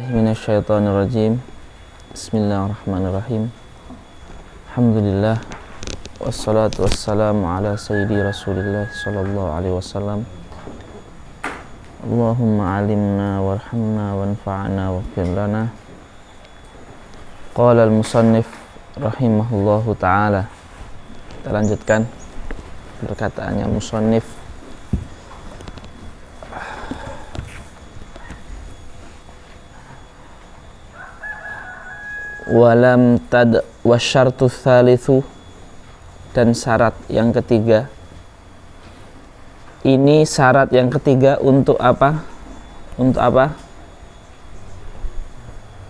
Minasyaitonirrajim. Bismillahirrahmanirrahim. Alhamdulillah wassalatu wassalamu ala sayyidi Rasulillah sallallahu alaihi wasallam. Allahumma alimna warhamna wanfa'na waghfir lana. Qala al-musannif rahimahullahu ta'ala. Kita lanjutkan perkataannya musannif. Walam tad wasyartu tsalitsu, dan syarat yang ketiga. Ini syarat yang ketiga untuk apa? Untuk apa?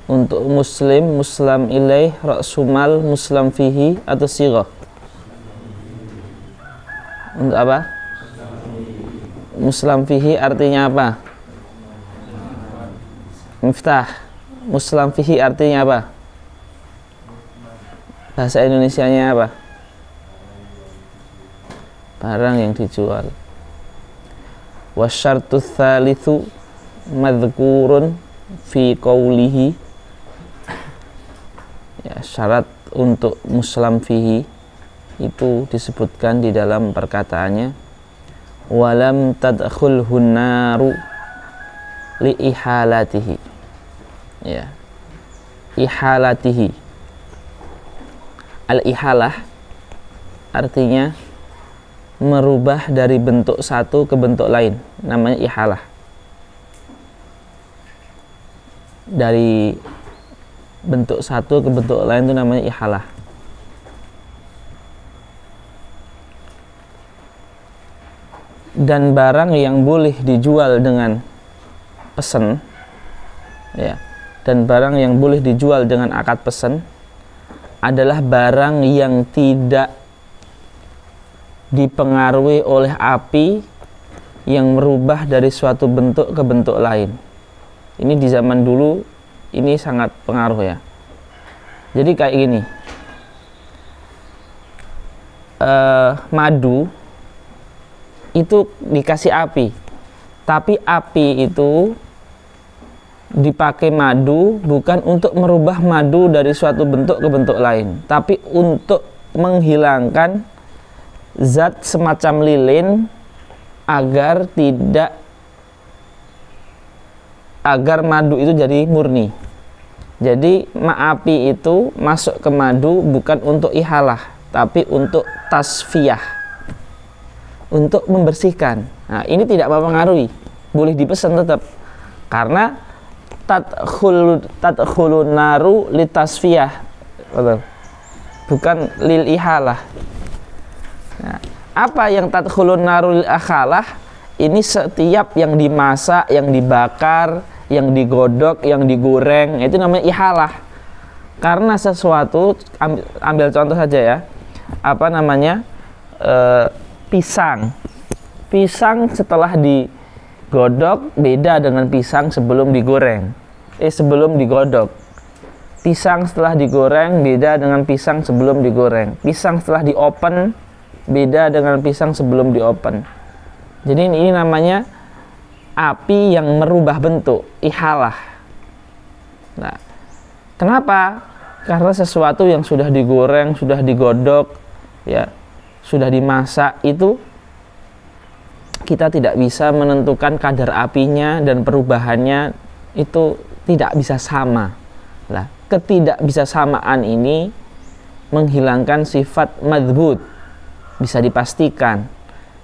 Untuk muslim, muslam ilaih, ra'sumal, muslam fihi, atau sighah? Untuk apa? Muslam fihi artinya apa? Miftah. Muslam fihi artinya apa? Bahasa Indonesianya apa? Barang yang dijual. Wasyartu tsalitsu madhkurun fi qawlihi. Ya, syarat untuk muslam fihi itu disebutkan di dalam perkataannya, walam tadkhulhun naru li ihalatihi. Ya. Ihalatihi. Al-ihalah artinya merubah dari bentuk satu ke bentuk lain, namanya ihalah. Dari bentuk satu ke bentuk lain itu namanya ihalah. Dan barang yang boleh dijual dengan pesen, ya, dan barang yang boleh dijual dengan akad pesen adalah barang yang tidak dipengaruhi oleh api yang merubah dari suatu bentuk ke bentuk lain. Ini di zaman dulu ini sangat pengaruh, ya. Jadi kayak gini, madu itu dikasih api, tapi api itu dipakai madu bukan untuk merubah madu dari suatu bentuk ke bentuk lain, tapi untuk menghilangkan zat semacam lilin agar madu itu jadi murni. Jadi api itu masuk ke madu bukan untuk ihalah, tapi untuk tasfiyah, untuk membersihkan. Nah, ini tidak mempengaruhi, boleh dipesan tetap, karena tadkhulun naru litasfiyah, bukan lil ihalah. Nah, apa yang tadkhulun naru lil ihalah? Ini setiap yang dimasak, yang dibakar, yang digodok, yang digoreng, itu namanya ihalah. Karena sesuatu, ambil contoh saja, ya, apa namanya, pisang setelah digodok beda dengan pisang sebelum digoreng, sebelum digodok. Pisang setelah digoreng beda dengan pisang sebelum digoreng. Pisang setelah diopen beda dengan pisang sebelum diopen. Jadi ini namanya api yang merubah bentuk, ihalah. Nah, kenapa? Karena sesuatu yang sudah digoreng, sudah digodok, ya, sudah dimasak, itu kita tidak bisa menentukan kadar apinya dan perubahannya itu tidak bisa sama. Lah, ketidakbisasamaan ini menghilangkan sifat madhbut, bisa dipastikan,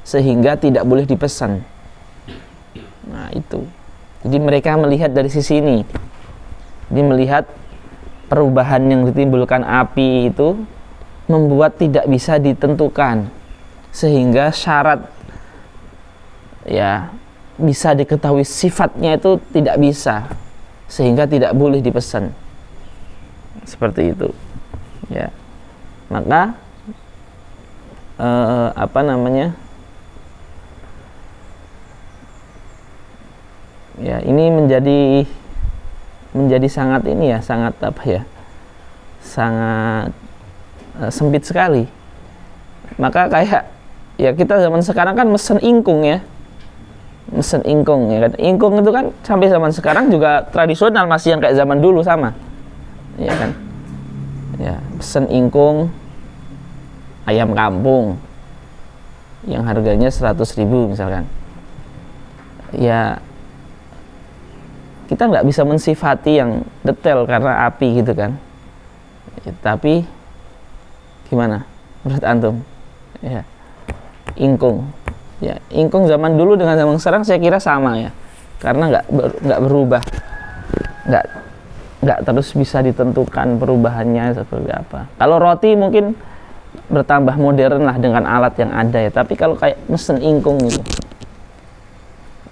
sehingga tidak boleh dipesan. Nah, itu. Jadi mereka melihat dari sisi ini. Jadi melihat perubahan yang ditimbulkan api itu membuat tidak bisa ditentukan, sehingga syarat, ya, bisa diketahui sifatnya itu tidak bisa, sehingga tidak boleh dipesan. Seperti itu, ya. Maka apa namanya, ya, ini menjadi sangat ini, ya, sangat apa, ya, sangat sempit sekali. Maka kayak, ya, kita zaman sekarang kan mesen ingkung, ya. mesen ingkung ya kan. Ingkung itu kan sampai zaman sekarang juga tradisional, masih yang kayak zaman dulu sama. Ya kan? Ya, pesen ingkung ayam kampung yang harganya 100.000 misalkan. Ya kita nggak bisa mensifati yang detail karena api gitu kan. Ya, tapi gimana menurut antum? Ya, ingkung. Ya, ingkung zaman dulu dengan zaman sekarang saya kira sama ya, karena nggak berubah, nggak terus bisa ditentukan perubahannya seperti apa. Kalau roti mungkin bertambah modern lah dengan alat yang ada ya, tapi kalau kayak mesen ingkung gitu,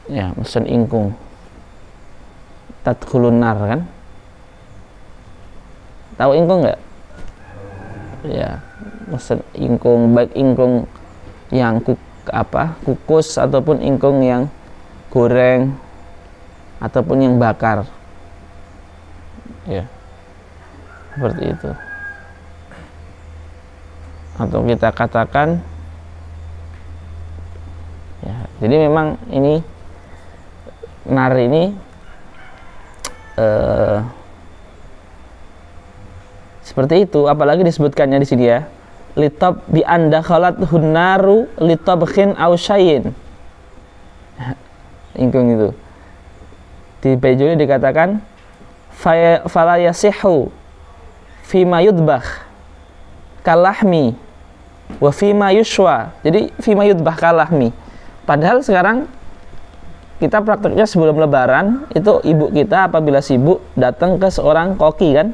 ya mesen ingkung tadkhulun nar kan, tahu ingkung nggak? Ya, mesen ingkung, baik ingkung yang kukus ataupun ingkung yang goreng ataupun yang bakar, ya seperti itu. Atau kita katakan ya, jadi memang ini nar ini seperti itu, apalagi disebutkannya di sini ya, litab bi anda khalat hunnaru litabkhin aw syai'in. Ingkung itu di bejone dikatakan fala yasihu fima yudbakh kalahmi wa fima yushwa. Jadi fima yudbakh kalahmi, padahal sekarang kita prakteknya sebelum lebaran itu ibu kita apabila sibuk datang ke seorang koki kan,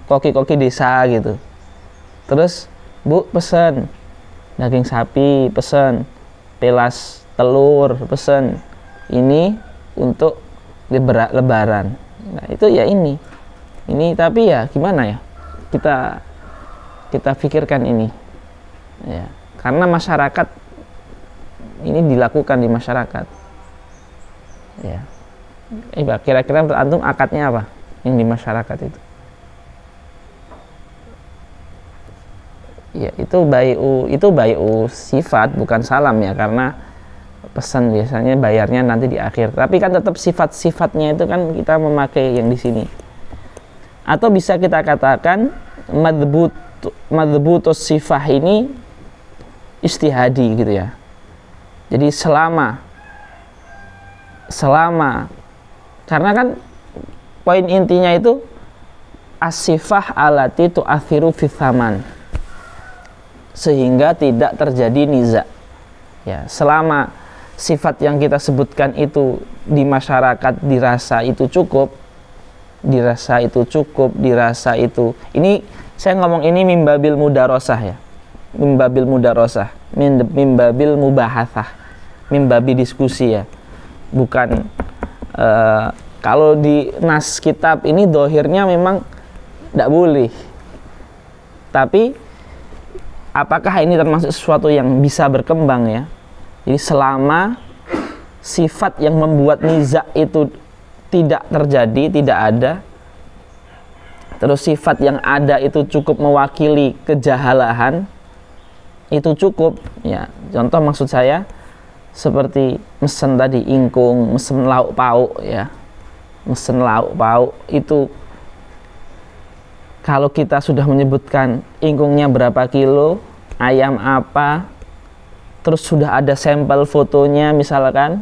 koki-koki desa gitu, terus bu pesen daging sapi, pesen pelas telur, pesen ini untuk lebaran. Nah itu ya ini tapi ya gimana ya, kita pikirkan ini ya, karena masyarakat ini dilakukan di masyarakat ya. Kira-kira menurut antum akadnya apa yang di masyarakat itu? Ya itu bai'u sifat, bukan salam ya, karena pesan biasanya bayarnya nanti di akhir, tapi kan tetap sifat-sifatnya itu kan kita memakai yang di sini. Atau bisa kita katakan madbutus sifah ini istihadi gitu ya. Jadi selama karena kan poin intinya itu as-sifah alati tu'athiru fi thaman, sehingga tidak terjadi niza ya. Selama sifat yang kita sebutkan itu di masyarakat dirasa itu cukup, dirasa ini saya ngomong ini mimbabil mudarosah ya, mimbabil mudarosah, mimbabil mubahathah, mimbabi diskusi ya, bukan kalau di nas kitab ini dohirnya memang tidak boleh, tapi apakah ini termasuk sesuatu yang bisa berkembang ya. Jadi selama sifat yang membuat niza itu tidak terjadi, tidak ada, terus sifat yang ada itu cukup mewakili kejahalahan, itu cukup ya. Contoh maksud saya seperti mesen tadi ingkung, mesen lauk pauk ya, mesen lauk pauk itu kalau kita sudah menyebutkan ingkungnya berapa kilo, ayam apa, terus sudah ada sampel fotonya misalkan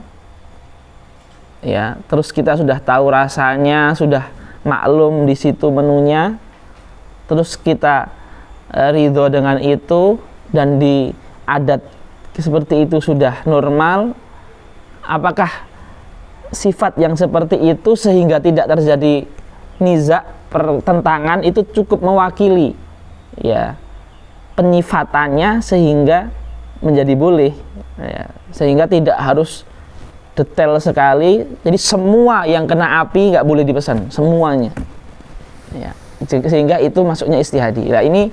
ya, terus kita sudah tahu rasanya, sudah maklum di situ menunya, terus kita ridho dengan itu, dan di adat seperti itu sudah normal, apakah sifat yang seperti itu sehingga tidak terjadi niza, pertentangan, itu cukup mewakili ya penyifatannya sehingga menjadi boleh ya, sehingga tidak harus detail sekali. Jadi semua yang kena api nggak boleh dipesan semuanya ya, sehingga itu masuknya istihadi. Nah ini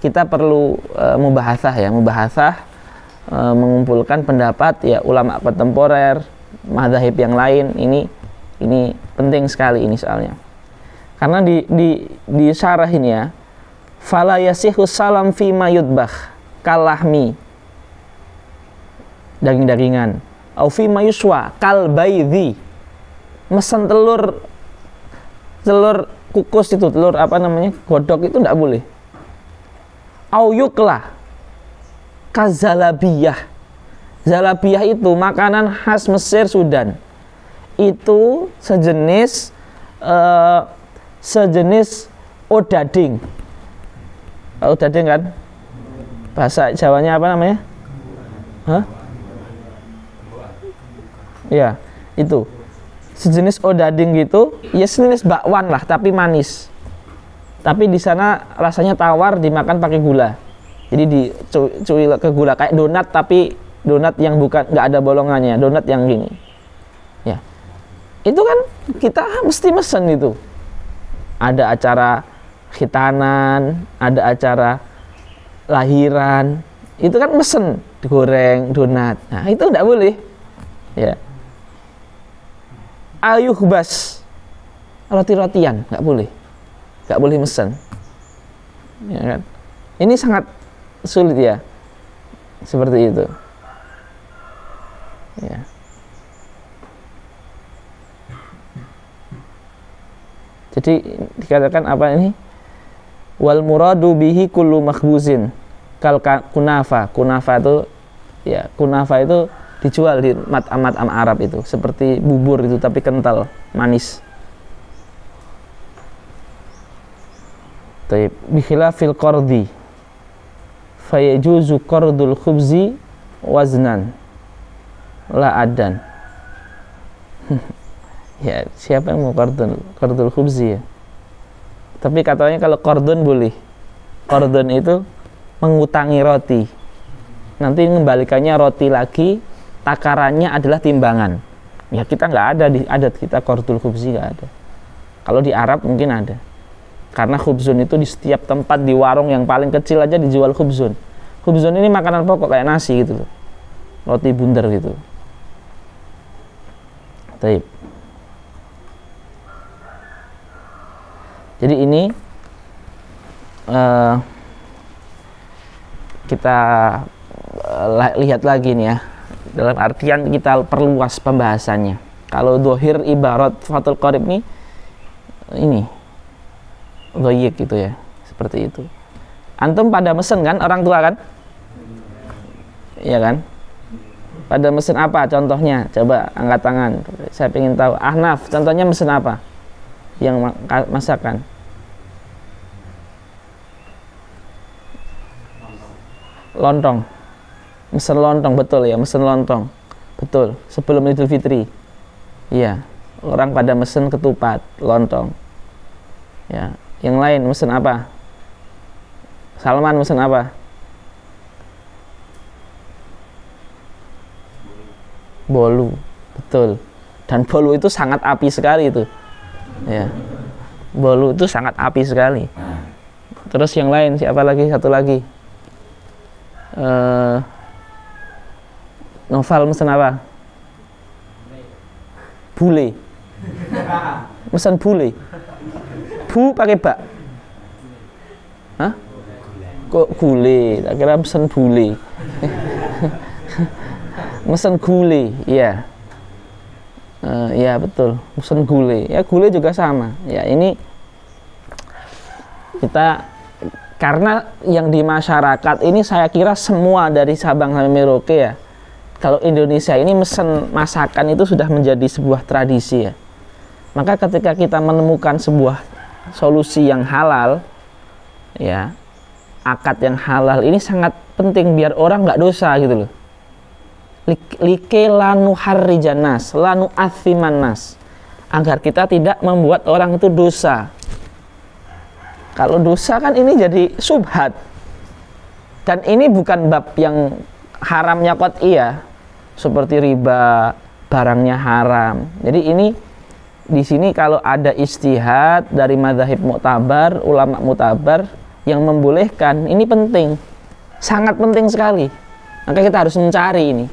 kita perlu mubahathah ya, mubahathah mengumpulkan pendapat ya ulama kontemporer, mazhab yang lain. Ini penting sekali ini soalnya, karena di syarah ini ya, fala yasihu salam fi ma yudbakh kalahmi, daging-dagingan, au fi mayuswa kal baydhi, mesen telur kukus itu, telur apa namanya, godok itu tidak boleh. Au yukla kazalabiyah, zalabiyah itu makanan khas Mesir Sudan, itu sejenis odading. Odading kan bahasa Jawanya apa namanya? Hah? Ya, itu sejenis odading gitu, ya sejenis bakwan lah tapi manis. Tapi di sana rasanya tawar, dimakan pakai gula. Jadi dicuil ke gula kayak donat, tapi donat yang bukan, nggak ada bolongannya, donat yang gini. Ya, itu kan kita mesti mesen itu. Ada acara khitanan, ada acara lahiran, itu kan mesen digoreng donat. Nah itu nggak boleh. Ya. Ayuhbas, roti-rotian nggak boleh mesen. Ya kan? Ini sangat sulit ya, seperti itu. Ya. Jadi dikatakan apa ini? Wal muradu bihi kullu makhbuzin kal kunafa. Kunafa itu ya, kunafa itu dijual di mat'am Arab itu, seperti bubur itu tapi kental, manis. Taib bikhilafil qardi fayajuzu qardul khubzi waznan la adan. Ya, siapa yang mau qardul khubzi ya? Tapi katanya kalau qardun boleh. Qardun itu mengutangi roti. Nanti mengembalikannya roti lagi, takarannya adalah timbangan. Ya kita nggak ada di adat kita qardul khubzi, nggak ada. Kalau di Arab mungkin ada. Karena khubzun itu di setiap tempat, di warung yang paling kecil aja dijual khubzun. Khubzun ini makanan pokok kayak nasi gitu loh. Roti bundar gitu. Taib. Jadi ini kita lihat lagi nih ya, dalam artian kita perluas pembahasannya. Kalau dohir ibarat fatul qarib nih, ini doyik gitu ya, seperti itu. Antum pada mesen kan, orang tua kan, iya kan? Pada mesen apa contohnya? Coba angkat tangan, saya ingin tahu. Ahnaf, contohnya mesen apa yang masakan? Lontong. Mesen lontong, betul ya, mesen lontong, betul, sebelum Idul Fitri. Iya, orang pada mesen ketupat, lontong. Ya, yang lain mesen apa? Salman mesen apa? Bolu, betul. Dan bolu itu sangat api sekali itu. Ya, bolu itu sangat api sekali. Terus yang lain siapa lagi? Satu lagi. Novel mesen apa? Bule. Mesen bule. Bu pakai bak. Hah? Kok gule? Tak kira mesen bule. Mesen gule, iya. Iya betul, mesen gule. Ya gule juga sama. Ya ini kita, karena yang di masyarakat ini saya kira semua dari Sabang sampai Merauke ya. Kalau Indonesia ini mesen masakan itu sudah menjadi sebuah tradisi ya. Maka ketika kita menemukan sebuah solusi yang halal, ya, akad yang halal ini sangat penting biar orang nggak dosa gitu loh. Like lanu harrijanas, lanu athimanas, agar kita tidak membuat orang itu dosa. Kalau dosa kan ini jadi subhat. Dan ini bukan bab yang haramnya qat'iyah, seperti riba, barangnya haram. Jadi ini di sini kalau ada ijtihad dari madzhab mu'tabar, ulama mu'tabar yang membolehkan, ini penting. Sangat penting sekali. Maka kita harus mencari ini.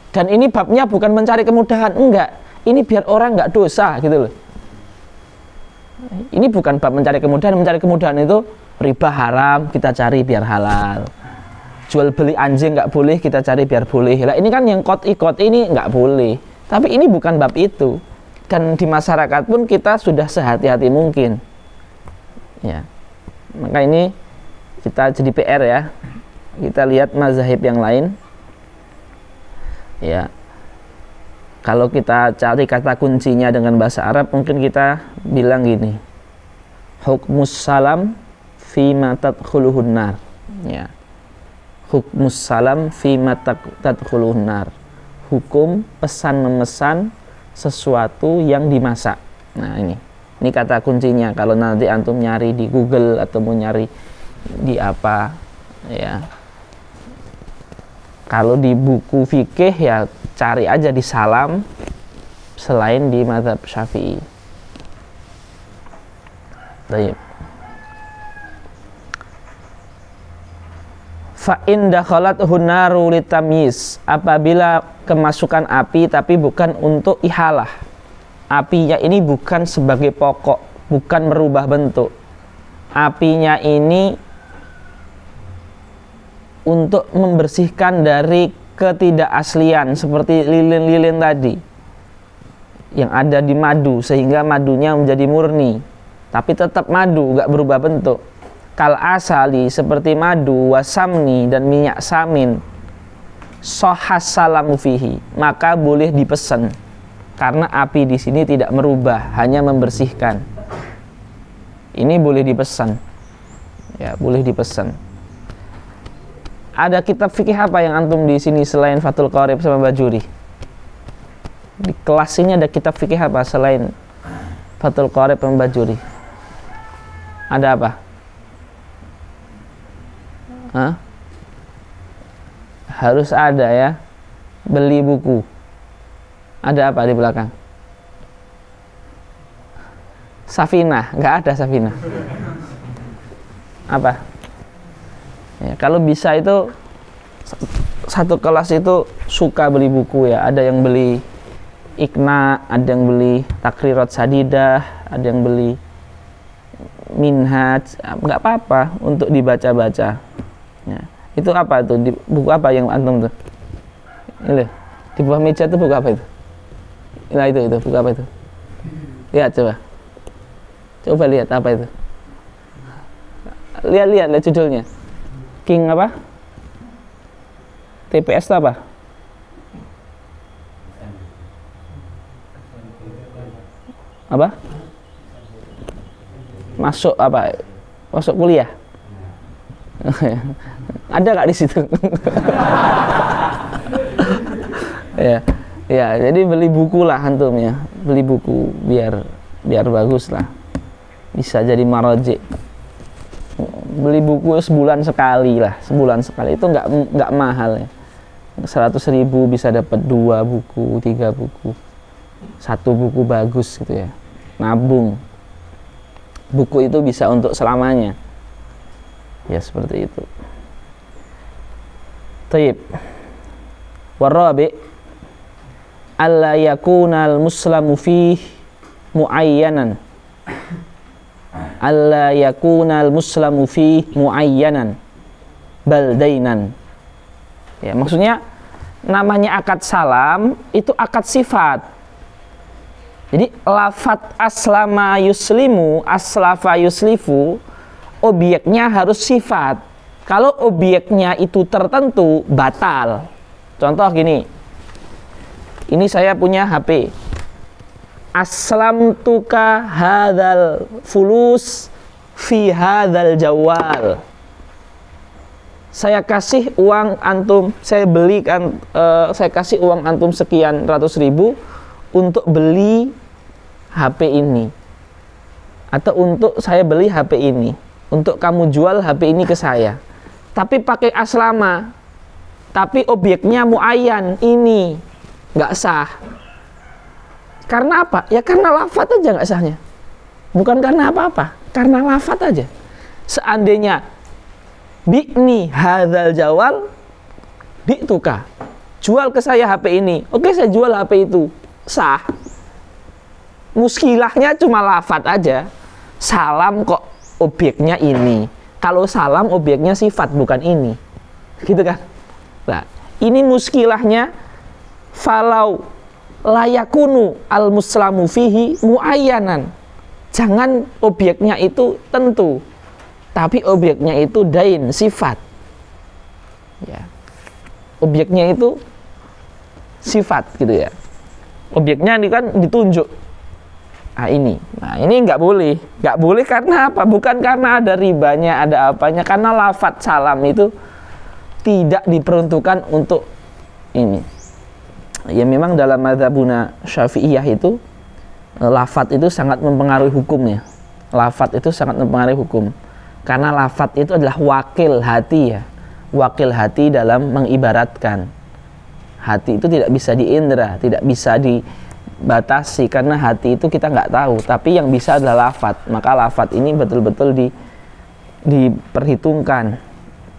Dan ini babnya bukan mencari kemudahan, enggak. Ini biar orang enggak dosa gitu loh. Ini bukan bab mencari kemudahan itu riba haram, kita cari biar halal. jual beli anjing nggak boleh, kita cari biar boleh. Lah ini kan yang kot ini nggak boleh. Tapi ini bukan bab itu. Dan di masyarakat pun kita sudah sehati-hati mungkin. Ya. Maka ini kita jadi PR ya. Kita lihat mazhab yang lain. Ya. Kalau kita cari kata kuncinya dengan bahasa Arab, mungkin kita bilang gini. Hukmus salam fi ma tadkhuluhun nar. Ya. Hukmus salam fi ma tadkhuluhun nar. Hukum pesan memesan sesuatu yang dimasak. Nah, ini kata kuncinya. Kalau nanti antum nyari di Google atau mau nyari di apa, ya. Kalau di buku fikih ya cari aja di salam selain di mazhab Syafi'i. Baik. Fa in dakhalathu naru litamyiz, apabila kemasukan api tapi bukan untuk ihalah. Apinya ini bukan sebagai pokok, bukan merubah bentuk. Apinya ini untuk membersihkan dari ketidakaslian seperti lilin-lilin tadi yang ada di madu, sehingga madunya menjadi murni tapi tetap madu, nggak berubah bentuk. Kal asali, seperti madu, wasamni, dan minyak samin, sohas salamu fihi, maka boleh dipesan karena api di sini tidak merubah, hanya membersihkan. Ini boleh dipesan, ya, boleh dipesan. Ada kitab fikih apa yang antum di sini selain Fathul Qorib sama Bajuri? Di kelas ini ada kitab fikih apa selain Fathul Qorib sama Bajuri? Ada apa? Hah? Harus ada ya. Beli buku. Ada apa di belakang? Safinah, nggak ada Safinah. Apa? Ya, kalau bisa itu satu kelas itu suka beli buku ya. Ada yang beli Iqna, ada yang beli Takrirat Sadidah, ada yang beli Minhaj. Nggak apa-apa untuk dibaca-baca. Ya. Itu apa tuh? Buku apa yang antum tuh? Ini di bawah meja itu buku apa itu? Nah itu buku apa itu? Lihat coba. Coba lihat apa itu? Lihat judulnya. King apa? TPS itu apa? Apa? Masuk apa? Masuk kuliah? Ada nggak di situ? ya, jadi beli buku lah antum ya, beli buku biar bagus lah, bisa jadi marojik. Beli buku sebulan sekali lah, itu nggak mahal ya. 100.000 bisa dapat 2 buku, 3 buku, 1 buku bagus gitu ya. Nabung, buku itu bisa untuk selamanya. Ya seperti itu. Taib. Warabi alla yakunal muslamu fih muayyanan. Alla yakunal muslamu fih muayyanan baldainan. Ya, maksudnya namanya akad salam itu akad sifat. Jadi lafat aslama yuslimu, aslafa yuslifu, objeknya harus sifat. Kalau objeknya itu tertentu, batal. Contoh gini, ini saya punya HP. Aslamtuka hadzal fulus fi hadzal jawal. Saya kasih uang antum, saya kasih uang antum sekian ratus ribu untuk beli HP ini, atau untuk saya beli HP ini, untuk kamu jual HP ini ke saya. Tapi pakai aslama, tapi objeknya muayyan, ini nggak sah. Karena apa? Ya karena lafaz aja nggak sahnya. Bukan karena apa-apa, karena lafaz aja. Seandainya bi'ni hadzal jawal bi'tuka, jual ke saya HP ini, oke saya jual HP itu, sah. Muskilahnya cuma lafaz aja. Salam kok objeknya ini. Kalau salam objeknya sifat, bukan ini. gitu kan. Nah, ini muskilahnya falau layakunu al muslamu fihi muayyanan. Jangan objeknya itu tentu, tapi objeknya itu dain, sifat. Ya. Objeknya itu sifat gitu ya. Objeknya ini kan ditunjuk. Nah ini nggak boleh karena apa? Bukan karena ada ribanya, ada apanya, karena lafadz salam itu tidak diperuntukkan untuk ini. Ya memang dalam mazhabuna Syafi'iyah itu lafadz itu sangat mempengaruhi hukumnya. Lafadz itu sangat mempengaruhi hukum. Karena lafadz itu adalah wakil hati ya. Wakil hati dalam mengibaratkan. Hati itu tidak bisa diindra, tidak bisa dibatasi, karena hati itu kita nggak tahu, tapi yang bisa adalah lafadz. Maka lafadz ini betul-betul diperhitungkan,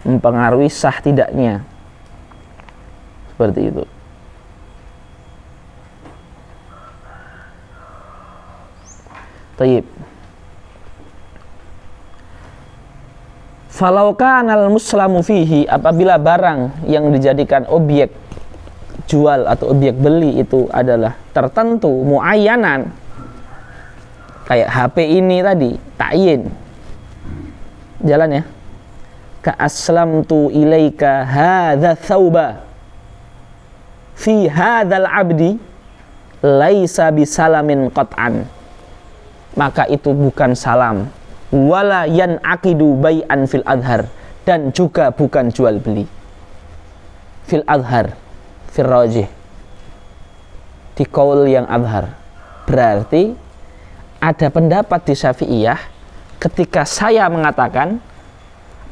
mempengaruhi sah tidaknya. Seperti itu. Tayyib. Falau kanal muslamu fihi, apabila barang yang dijadikan objek jual atau objek beli itu adalah tertentu, muayyanan, kayak HP ini tadi, ta'yin, jalan ya, ka aslamtu ilaika hadza thawba fi hadzal abdi laisa bisalamin qat'an, maka itu bukan salam, wala yan'aqidu bai'an fil adhar, dan juga bukan jual beli fil adhar, fil rajih, di qaul yang adhar. Berarti ada pendapat di Syafi'iyah ketika saya mengatakan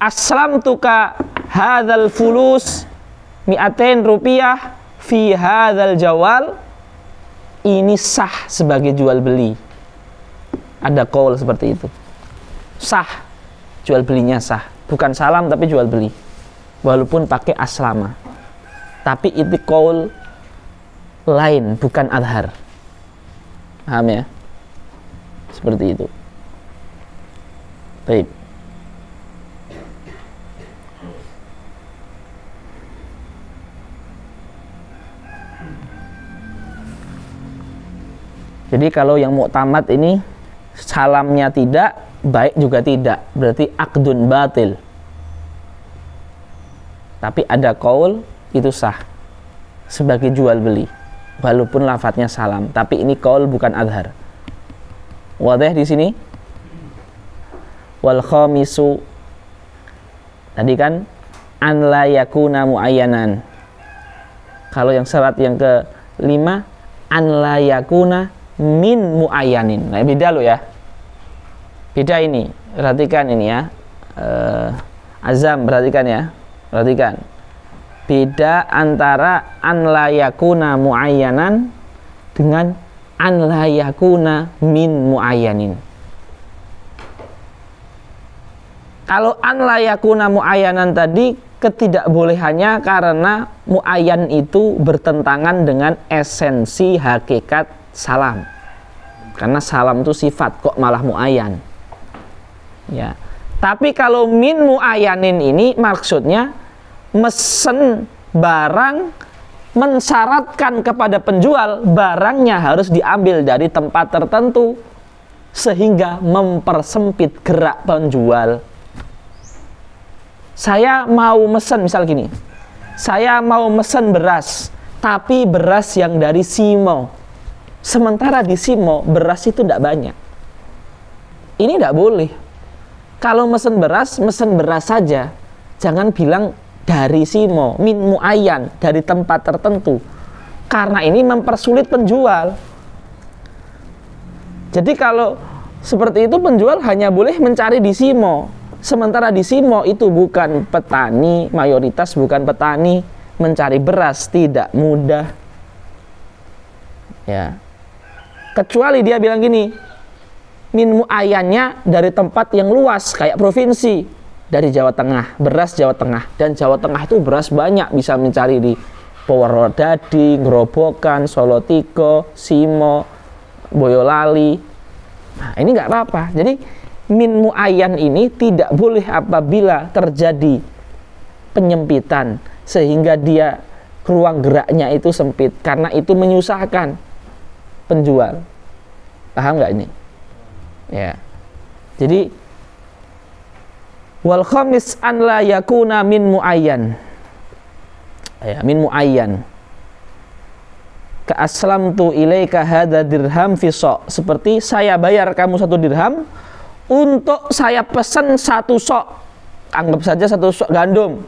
aslamtuka hadzal fulus mi'atain rupiah fi hadzal jawal, ini sah sebagai jual beli. Ada qaul seperti itu, sah, jual belinya sah, bukan salam tapi jual beli, walaupun pakai aslama, tapi itu qaul lain, bukan adhar. Paham ya? Seperti itu. Baik. Jadi kalau yang mu'tamad ini salamnya tidak, baik juga tidak, berarti aqdun batil. Tapi ada qaul itu sah sebagai jual beli, walaupun lafadznya salam, tapi ini qaul bukan adhar. Wadih di sini. Wal khamisu, tadi kan an la yakuna muayyanan. Kalau yang syarat yang ke-5 an la yakuna min muayyanin. Nah, beda lo ya. Beda ini. Perhatikan ini ya. Azam, perhatikan ya. Perhatikan. Beda antara an la yakuna muayyanan dengan an la yakuna min muayyanin. Kalau an la yakuna muayyanan tadi ketidakbolehannya karena muayyan itu bertentangan dengan esensi hakikat salam. Karena salam itu sifat, kok malah muayyan. Ya. Tapi kalau min muayyanin ini maksudnya mesen barang mensyaratkan kepada penjual barangnya harus diambil dari tempat tertentu sehingga mempersempit gerak penjual. Saya mau mesen, misal gini, saya mau mesen beras, tapi beras yang dari Simo, sementara di Simo beras itu tidak banyak. Ini tidak boleh. Kalau mesen beras saja, jangan bilang dari Simo, min muayyan, dari tempat tertentu, karena ini mempersulit penjual. Jadi kalau seperti itu penjual hanya boleh mencari di Simo, sementara di Simo itu bukan petani, mayoritas bukan petani, mencari beras tidak mudah. Ya. Kecuali dia bilang gini, min muayyannya dari tempat yang luas kayak provinsi, dari Jawa Tengah, beras Jawa Tengah, dan Jawa Tengah itu beras banyak, bisa mencari di Purwodadi, Grobogan, Solo Tigo, Simo, Boyolali. Nah, ini nggak apa-apa. Jadi min muayyan ini tidak boleh apabila terjadi penyempitan sehingga dia ruang geraknya itu sempit karena itu menyusahkan penjual. Paham nggak ini? Ya. Jadi wal khamis an la yakuna min muayyan. Ya, min muayyan. Ka aslamtu ilaika hadza dirham fi sok. Seperti saya bayar kamu 1 dirham untuk saya pesan 1 sok. Anggap saja 1 sok gandum.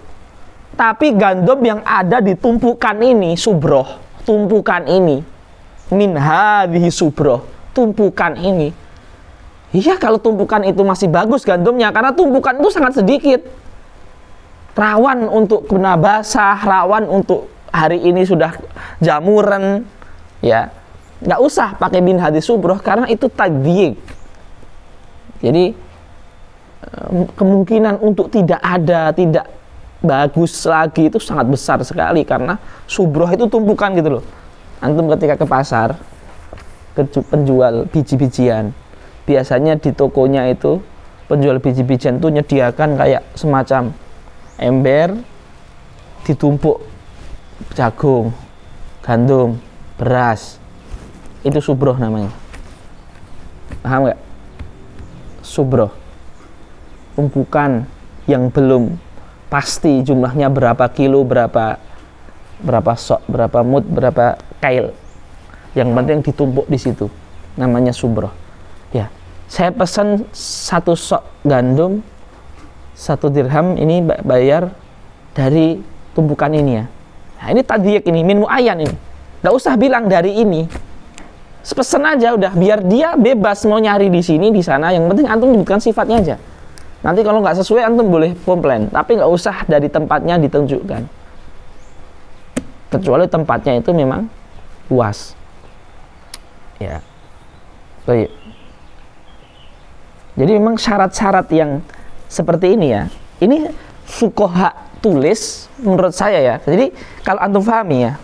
Tapi gandum yang ada di tumpukan ini subroh, tumpukan ini min hadhihi subroh, tumpukan ini. Iya, kalau tumpukan itu masih bagus gandumnya, karena tumpukan itu sangat sedikit, rawan untuk kena basah, rawan untuk hari ini sudah jamuran, ya nggak usah pakai min hadhihi subroh karena itu tadyiq. Jadi kemungkinan untuk tidak ada, tidak bagus lagi itu sangat besar sekali karena subroh itu tumpukan gitu loh. Antum ketika ke pasar, ke penjual biji-bijian, biasanya di tokonya itu penjual biji-bijian itu menyediakan kayak semacam ember ditumpuk jagung, gandum, beras. Itu subroh namanya. Paham nggak? Subroh, tumpukan yang belum pasti jumlahnya berapa kilo, berapa sok, berapa mud, berapa kail. Yang penting ditumpuk di situ. Namanya subroh. Ya, saya pesan 1 sok gandum 1 dirham, ini bayar dari tumpukan ini ya. Nah, ini tadyiq, ini min muayyan ini. Nggak usah bilang dari ini. Pesen aja udah, biar dia bebas mau nyari di sini di sana. Yang penting antum menyebutkan sifatnya aja. Nanti kalau nggak sesuai antum boleh komplain, tapi nggak usah dari tempatnya ditunjukkan. Kecuali tempatnya itu memang luas. Ya. Baik. Jadi memang syarat-syarat yang seperti ini ya. Ini fuqaha tulis menurut saya ya. Jadi kalau antum pahami ya,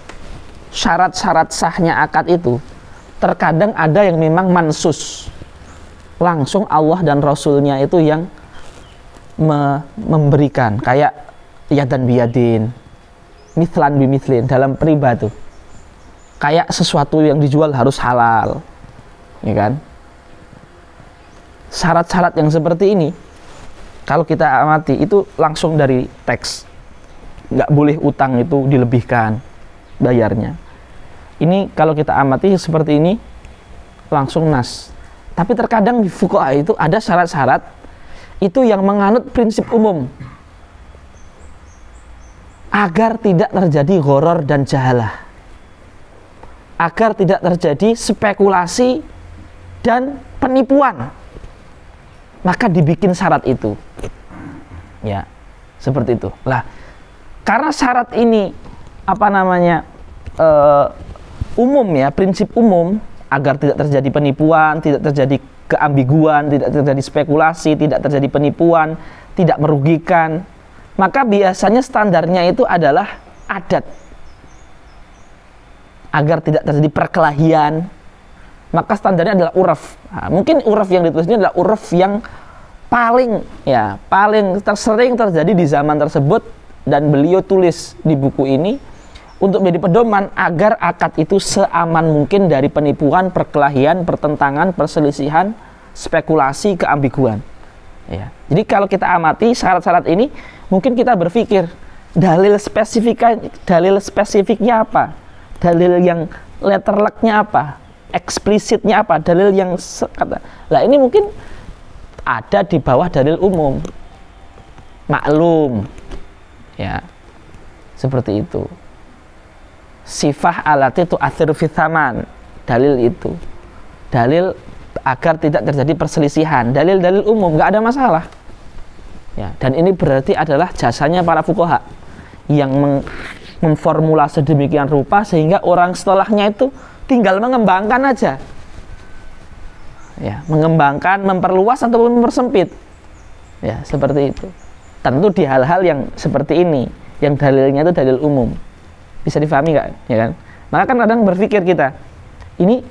syarat-syarat sahnya akad itu terkadang ada yang memang mansus. Langsung Allah dan Rasulnya itu yang memberikan, kayak yadan biyadin, mithlan bimithlin dalam riba tuh, kayak sesuatu yang dijual harus halal, ya kan? Syarat-syarat yang seperti ini kalau kita amati itu langsung dari teks, nggak boleh utang itu dilebihkan bayarnya. Ini kalau kita amati seperti ini langsung nas. Tapi terkadang di fuqaha itu ada syarat-syarat itu yang menganut prinsip umum agar tidak terjadi gharar dan jahalah, agar tidak terjadi spekulasi dan penipuan, maka dibikin syarat itu ya, seperti itu lah. Karena syarat ini apa namanya umum ya, prinsip umum agar tidak terjadi penipuan, tidak terjadi keambiguan, tidak terjadi spekulasi, tidak terjadi penipuan, tidak merugikan, maka biasanya standarnya itu adalah adat. Agar tidak terjadi perkelahian, maka standarnya adalah uraf. Nah, mungkin uraf yang ditulis ini adalah uraf yang paling sering terjadi di zaman tersebut, dan beliau tulis di buku ini untuk menjadi pedoman agar akad itu seaman mungkin dari penipuan, perkelahian, pertentangan, perselisihan, spekulasi, keambiguan. Ya. Jadi kalau kita amati syarat-syarat ini, mungkin kita berpikir dalil spesifiknya apa, dalil yang letter luck-nya apa, eksplisitnya apa, dalil yang kata. Lah ini mungkin ada di bawah dalil umum, maklum, ya, seperti itu. Sifah alati itu athir fithaman, dalil itu, dalil agar tidak terjadi perselisihan, dalil-dalil umum, nggak ada masalah ya. Dan ini berarti adalah jasanya para fuqaha yang memformulasi sedemikian rupa sehingga orang setelahnya itu tinggal mengembangkan aja ya, mengembangkan, memperluas ataupun mempersempit ya, seperti itu. Tentu di hal-hal yang seperti ini yang dalilnya itu dalil umum, bisa difahami nggak, ya kan? Maka kan kadang berpikir kita, ini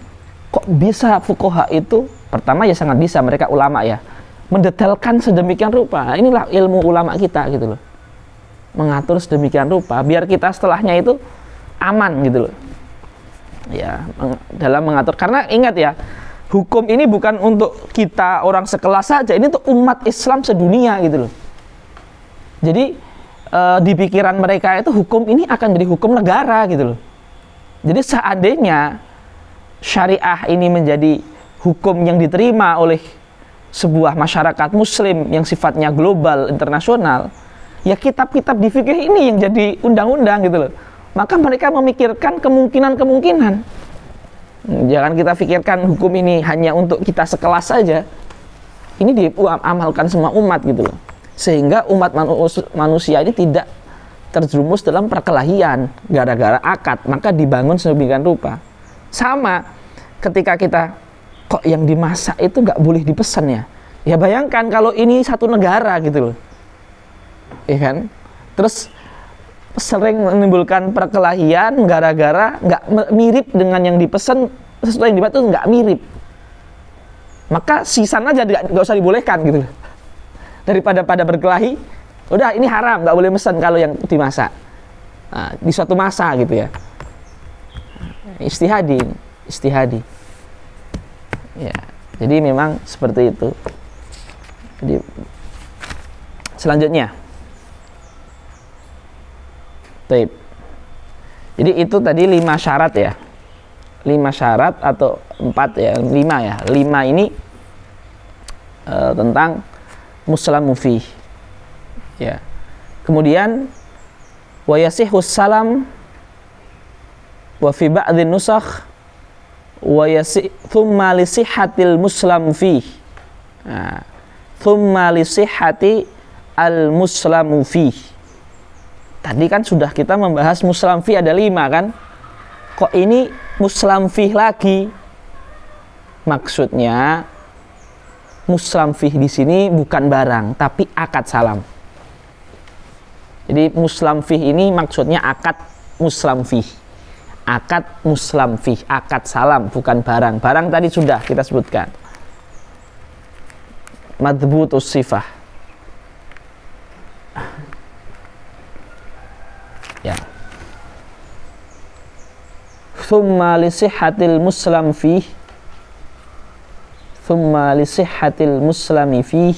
kok bisa fuqaha itu, pertama ya sangat bisa, mereka ulama ya, mendetailkan sedemikian rupa. Inilah ilmu ulama kita gitu loh. mengatur sedemikian rupa biar kita setelahnya itu aman gitu loh. Ya, dalam mengatur, karena ingat ya, hukum ini bukan untuk kita orang sekelas saja, ini untuk umat Islam sedunia gitu loh. Jadi di pikiran mereka itu hukum ini akan jadi hukum negara gitu loh. Jadi seandainya syariah ini menjadi hukum yang diterima oleh sebuah masyarakat muslim yang sifatnya global, internasional, ya kitab-kitab di fikih ini yang jadi undang-undang gitu loh. Maka mereka memikirkan kemungkinan-kemungkinan. Jangan kita pikirkan hukum ini hanya untuk kita sekelas saja. Ini diamalkan semua umat gitu loh. Sehingga umat manusia ini tidak terjerumus dalam perkelahian gara-gara akad, maka dibangun sedemikian rupa. Sama ketika kita kok yang dimasak itu nggak boleh dipesan ya. Ya bayangkan kalau ini satu negara gitu loh. Iya kan? Terus sering menimbulkan perkelahian gara-gara nggak mirip dengan yang dipesan, sesuatu yang dibuat itu nggak mirip. Maka sisan aja nggak usah dibolehkan gitu. Daripada pada berkelahi, udah ini haram, nggak boleh pesan kalau yang dimasak. Nah, di suatu masa gitu ya. Istihadi. Ya, jadi memang seperti itu. Jadi selanjutnya. Taib. Jadi itu tadi 5 syarat ya. 5 syarat atau 4 ya, 5 ya. 5 ini tentang muslamu fih. Ya. Kemudian wa yasihus salam wa fi ba'dhin nusakh wa thumma li sihhatil muslam fih. Nah, thumma li sihhati al muslamu fih. Tadi kan sudah kita membahas muslam fih ada 5 kan? Kok ini muslam fih lagi? Maksudnya muslam fih di sini bukan barang, tapi akad salam. Jadi muslam fih ini maksudnya akad muslam fih. Akad muslam fih, akad salam, bukan barang. Barang tadi sudah kita sebutkan. Madbutus sifah. Ya. Thumma li sihhatil muslam fih. Thumma li sihhatil muslami fih.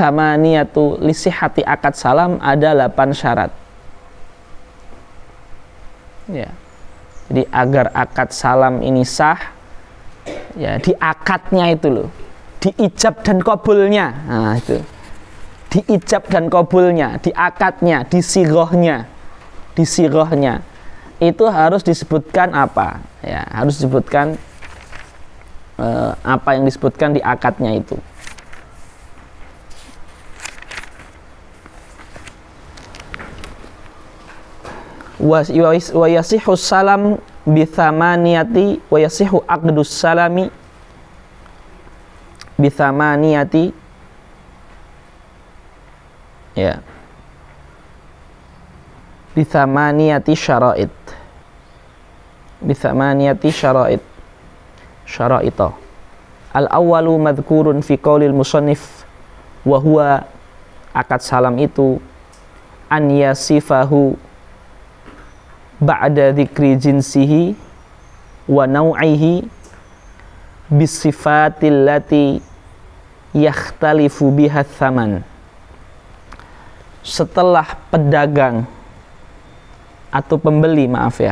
Thamaniyatu li sihhati akad salam, ada 8 syarat. Ya. Jadi agar akad salam ini sah, ya di akadnya itu loh, di ijab dan qabulnya. Nah, itu. Di ijab dan qabulnya, di akadnya, di sirohnya, itu harus disebutkan apa? Ya, harus disebutkan apa yang disebutkan di akadnya itu. Wa yasihu salam bi thamaniyati wa yasihu aqdus salami bi thamaniyati. Ya, bithamaniyati syara'id. Bithamaniyati syara'id. Syara'ita. Al-awwalu madhkurun fi qaulil musannif wa huwa, akad salam itu an yasifahu ba'da dzikri jinsihi wa naw'ihi bisifatil lati yakhtalifu biha tsaman. Setelah pedagang atau pembeli,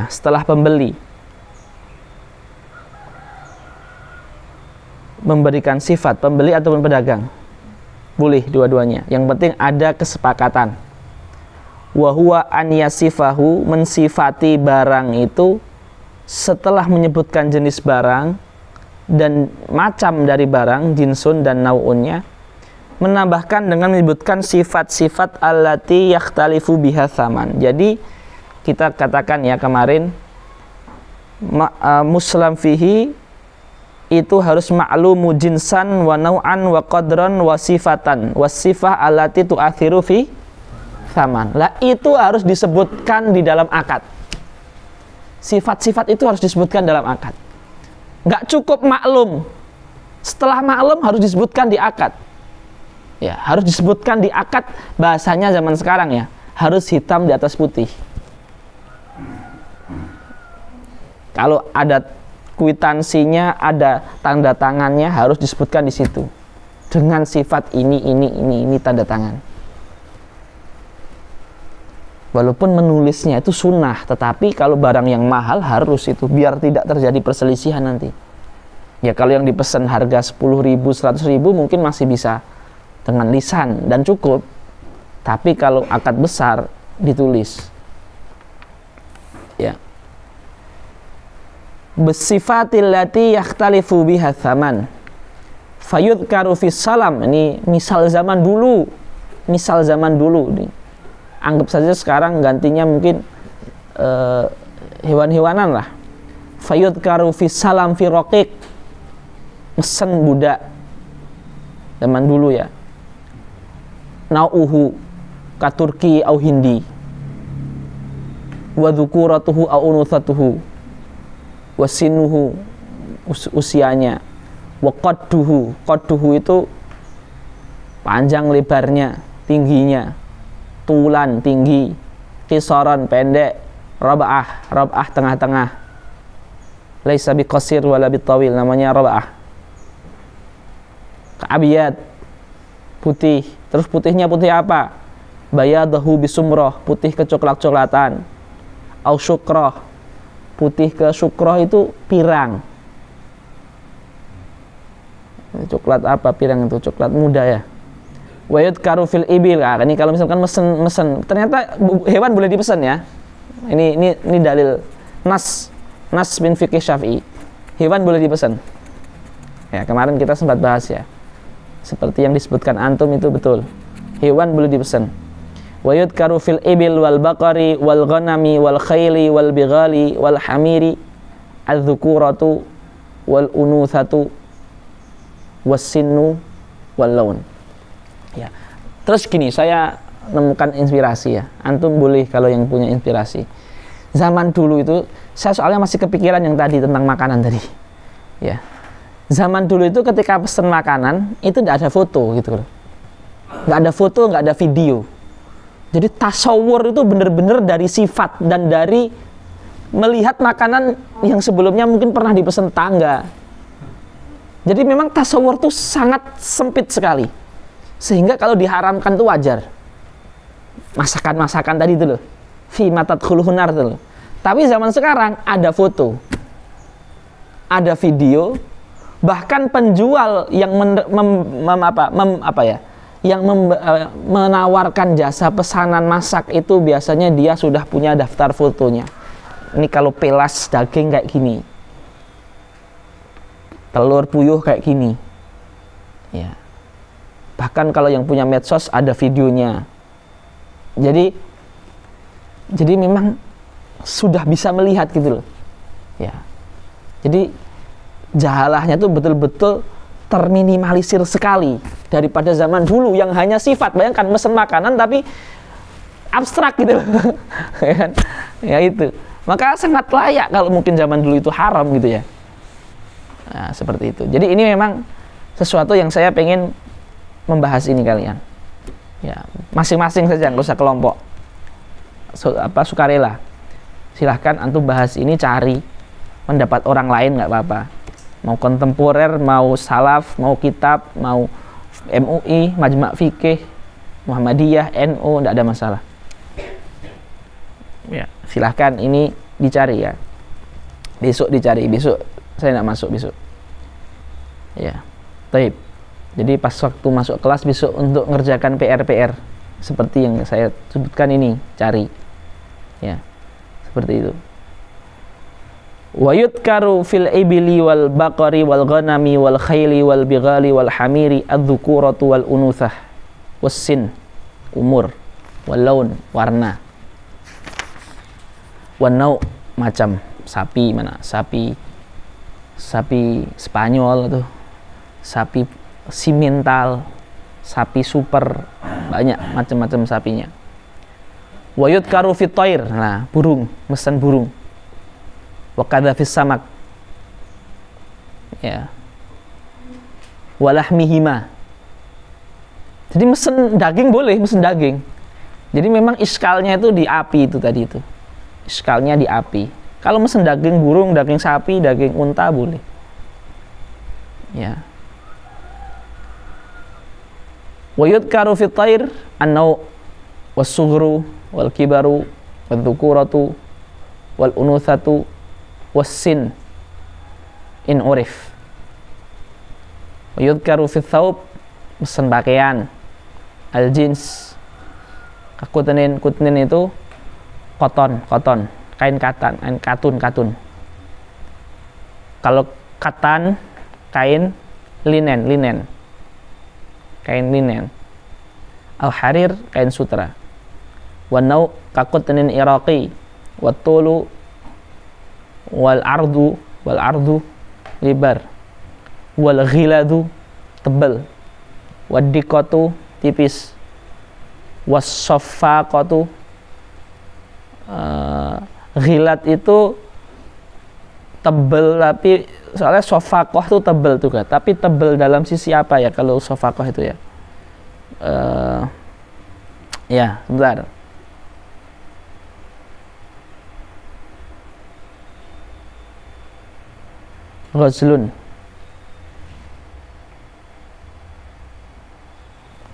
setelah pembeli memberikan sifat, pembeli ataupun pedagang, boleh dua-duanya, yang penting ada kesepakatan. Wa huwa an yasifahu, mensifati barang itu setelah menyebutkan jenis barang dan macam dari barang, jinsun dan nau'unnya, menambahkan dengan menyebutkan sifat-sifat allati yakhtalifu biha tsaman. Jadi kita katakan ya kemarin muslam fihi itu harus ma'lumu jinsan wa nau'an wa qadran wa sifatan wa sifah allati tu'athiru fi tsaman. Lah itu harus disebutkan di dalam akad. Sifat-sifat itu harus disebutkan dalam akad. Nggak cukup maklum. Setelah maklum harus disebutkan di akad. Ya, harus disebutkan di akad, bahasanya zaman sekarang ya, harus hitam di atas putih. Kalau ada kwitansinya, ada tanda tangannya, harus disebutkan di situ. Dengan sifat ini tanda tangan. Walaupun menulisnya itu sunnah, tetapi kalau barang yang mahal harus itu, biar tidak terjadi perselisihan nanti. Ya kalau yang dipesan harga 10.000, 100.000 mungkin masih bisa dengan lisan dan cukup. Tapi kalau akad besar ditulis. Ya. Bisifatil lati yakhtalifu biha tsaman fayudkaru fis salam. Ini misal zaman dulu, nih. Anggap saja sekarang gantinya mungkin hewan-hewanan lah. Fayudkaru fis salam fi raqiq, mesen budak zaman dulu ya. Nauhu katurki au hindi wa dzukuratuhu au unuthatuhu wasinuhu, usianya, wa qadduhu itu panjang lebarnya, tingginya, tulan tinggi, kisaran pendek, rab'ah tengah-tengah, laisa biqasir wala bitawil, namanya rab'ah. Abiyad, putih. Terus putihnya putih apa? Bayadahu bisumroh, putih kecoklat-coklatan. Au syukroh, putih ke syukroh itu pirang. Coklat apa pirang itu? Coklat muda ya. Wayud karufil ibil. Nah, ini kalau misalkan mesen, ternyata hewan boleh dipesan ya. Ini dalil nas bin fikih Syafi'i. Hewan boleh dipesan. Ya, kemarin kita sempat bahas ya. Seperti yang disebutkan antum itu betul. Hewan boleh dipesan. Wa yudkaru fil ibil wal baqari wal ghanami wal khayli wal bighali wal hamiri adz-dzukuratu wal unuthatu was sinnu wal laun. Ya. Terus gini, saya menemukan inspirasi ya. Antum boleh kalau yang punya inspirasi. Zaman dulu itu saya soalnya masih kepikiran yang tadi tentang makanan tadi. Ya. Zaman dulu itu ketika pesen makanan itu tidak ada foto gitu loh. Nggak ada foto, nggak ada video. Jadi tasawur itu benar-benar dari sifat dan dari melihat makanan yang sebelumnya mungkin pernah dipesan tangga. Jadi memang tasawur itu sangat sempit sekali. Sehingga kalau diharamkan itu wajar. Masakan-masakan tadi itu loh. Fi matadkhuluhun nar itu loh. Tapi zaman sekarang ada foto. Ada video. Bahkan penjual yang menawarkan jasa pesanan masak itu biasanya dia sudah punya daftar fotonya. Ini kalau pelas daging kayak gini, telur puyuh kayak gini, ya. Bahkan kalau yang punya medsos ada videonya. Jadi memang sudah bisa melihat gitu loh, ya. Jadi jahalahnya tuh betul-betul terminimalisir sekali daripada zaman dulu yang hanya sifat. Bayangkan mesen makanan tapi abstrak gitu. Ya itu. Maka sangat layak kalau mungkin zaman dulu itu haram gitu ya. Nah, seperti itu. Jadi ini memang sesuatu yang saya pengen membahas ini kalian. Ya, masing-masing saja, nggak usah kelompok. Sukarela. Silahkan antum bahas ini, cari pendapat orang lain nggak apa-apa. Mau kontemporer, mau salaf, mau kitab, mau MUI, Majma' Fikih, Muhammadiyah, NU, tidak ada masalah. Ya, silahkan ini dicari ya. Besok dicari, besok saya tidak masuk besok. Ya, taib. Jadi pas waktu masuk kelas besok untuk ngerjakan PR seperti yang saya sebutkan ini, cari. Ya, seperti itu. Wa yudkaru fil ibili wal baqari wal ghanami wal khayli wal bighali wal hamiri adz-dzukuratu wal unuthah was sin, umur, wal laun, warna, wan nau, macam, sapi mana, sapi Spanyol tuh, sapi simental, sapi super, banyak macam-macam sapinya. Wa yudkaru fit thair, nah burung, mesen burung. Wa kadza fis samak, ya, walahmihima, Jadi mesen daging boleh, mesen daging. Jadi memang iskalnya itu di api itu tadi itu. Iskalnya di api. Kalau mesen daging burung, daging sapi, daging unta boleh. Ya. Wa yudkaru fi thair an-naw' was-sughru wal-kibaru wadh-dhukuratu wal-unuthatu was-sin in urif. Wa yudkaru fi thawb, mesen pakaian, al-jins, kutnin itu koton, kain katun. Kalau katan, kain linen, kain linen. Al-harir, kain sutra. Wanau kakutnin iraqi, watulu wal ardu libar, wal ghiladu tebal, wadikatu tipis, wassafaqatu ghilat itu tebal, tapi soalnya sofaqah itu tebal juga, tapi tebal dalam sisi apa ya kalau sofaqah itu ya? Ya, sebentar. Ghazlun.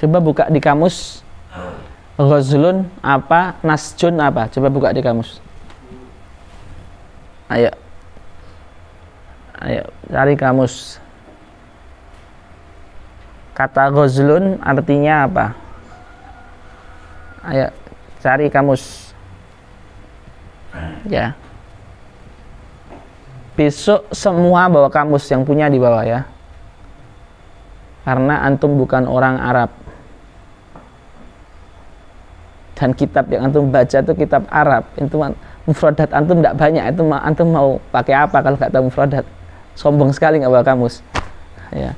Coba buka di kamus. Ghazlun apa? Nasjun apa? Coba buka di kamus. Ayo, cari kamus. Kata ghazlun artinya apa? Ayo, cari kamus. Ya. Besok semua bawa kamus, yang punya di bawah ya. Karena antum bukan orang Arab. Dan kitab yang antum baca itu kitab Arab. Itu mufradat antum tidak banyak. Itu antum mau pakai apa kalau nggak tahu mufradat? Sombong sekali nggak bawa kamus. Ya.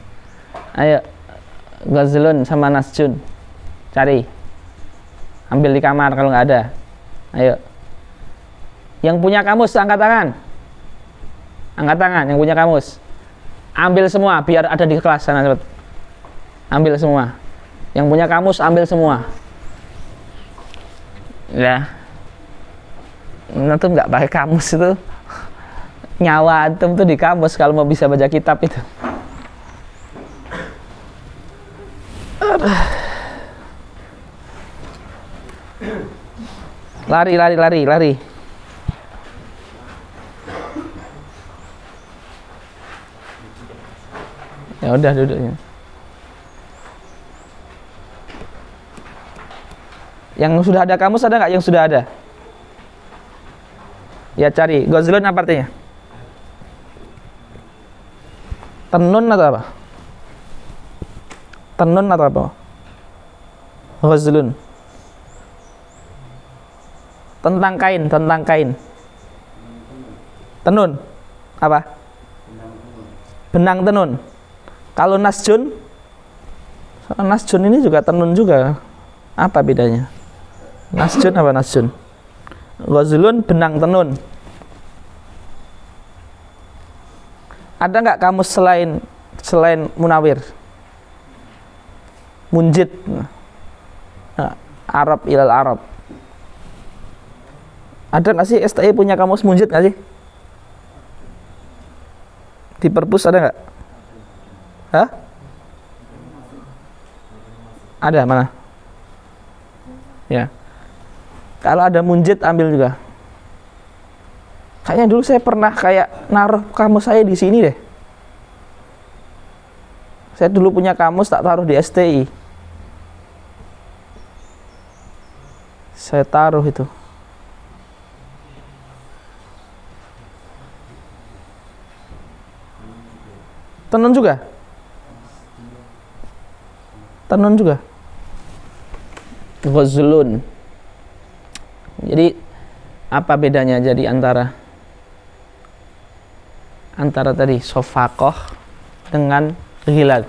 Ayo, ghazlun sama nasjun. Cari. Ambil di kamar kalau nggak ada. Ayo. Yang punya kamus angkat tangan. Angkat tangan yang punya kamus. Ambil semua biar ada di kelas sana. Ambil semua. Yang punya kamus ambil semua. Ya. Antum nggak pakai kamus itu. Nyawa antum tuh di kamus kalau mau bisa baca kitab itu. Lari. Ya udah duduknya. Yang sudah ada kamus ada nggak? Yang sudah ada? Ya cari. Ghazlun apa artinya? Tenun atau apa? Tenun atau apa? Ghazlun. Tentang kain. Tenun. Apa? Benang tenun. Kalau nasjun ini juga tenun juga. Apa bedanya? Nasjun apa nasjun? Ghazlun benang tenun. Ada nggak kamus selain Munawir? Munjid. Arab ilal Arab. Ada nggak sih STI punya kamus munjid nggak sih? Di perpus ada nggak? Hah? Ada mana? Ya. Kalau ada munjid ambil juga. Kayaknya dulu saya pernah kayak naruh kamus saya di sini deh. Saya dulu punya kamus tak taruh di STI. Saya taruh itu. Tenun juga. Ghazlun. Jadi apa bedanya jadi antara tadi sofaqah dengan ghilad?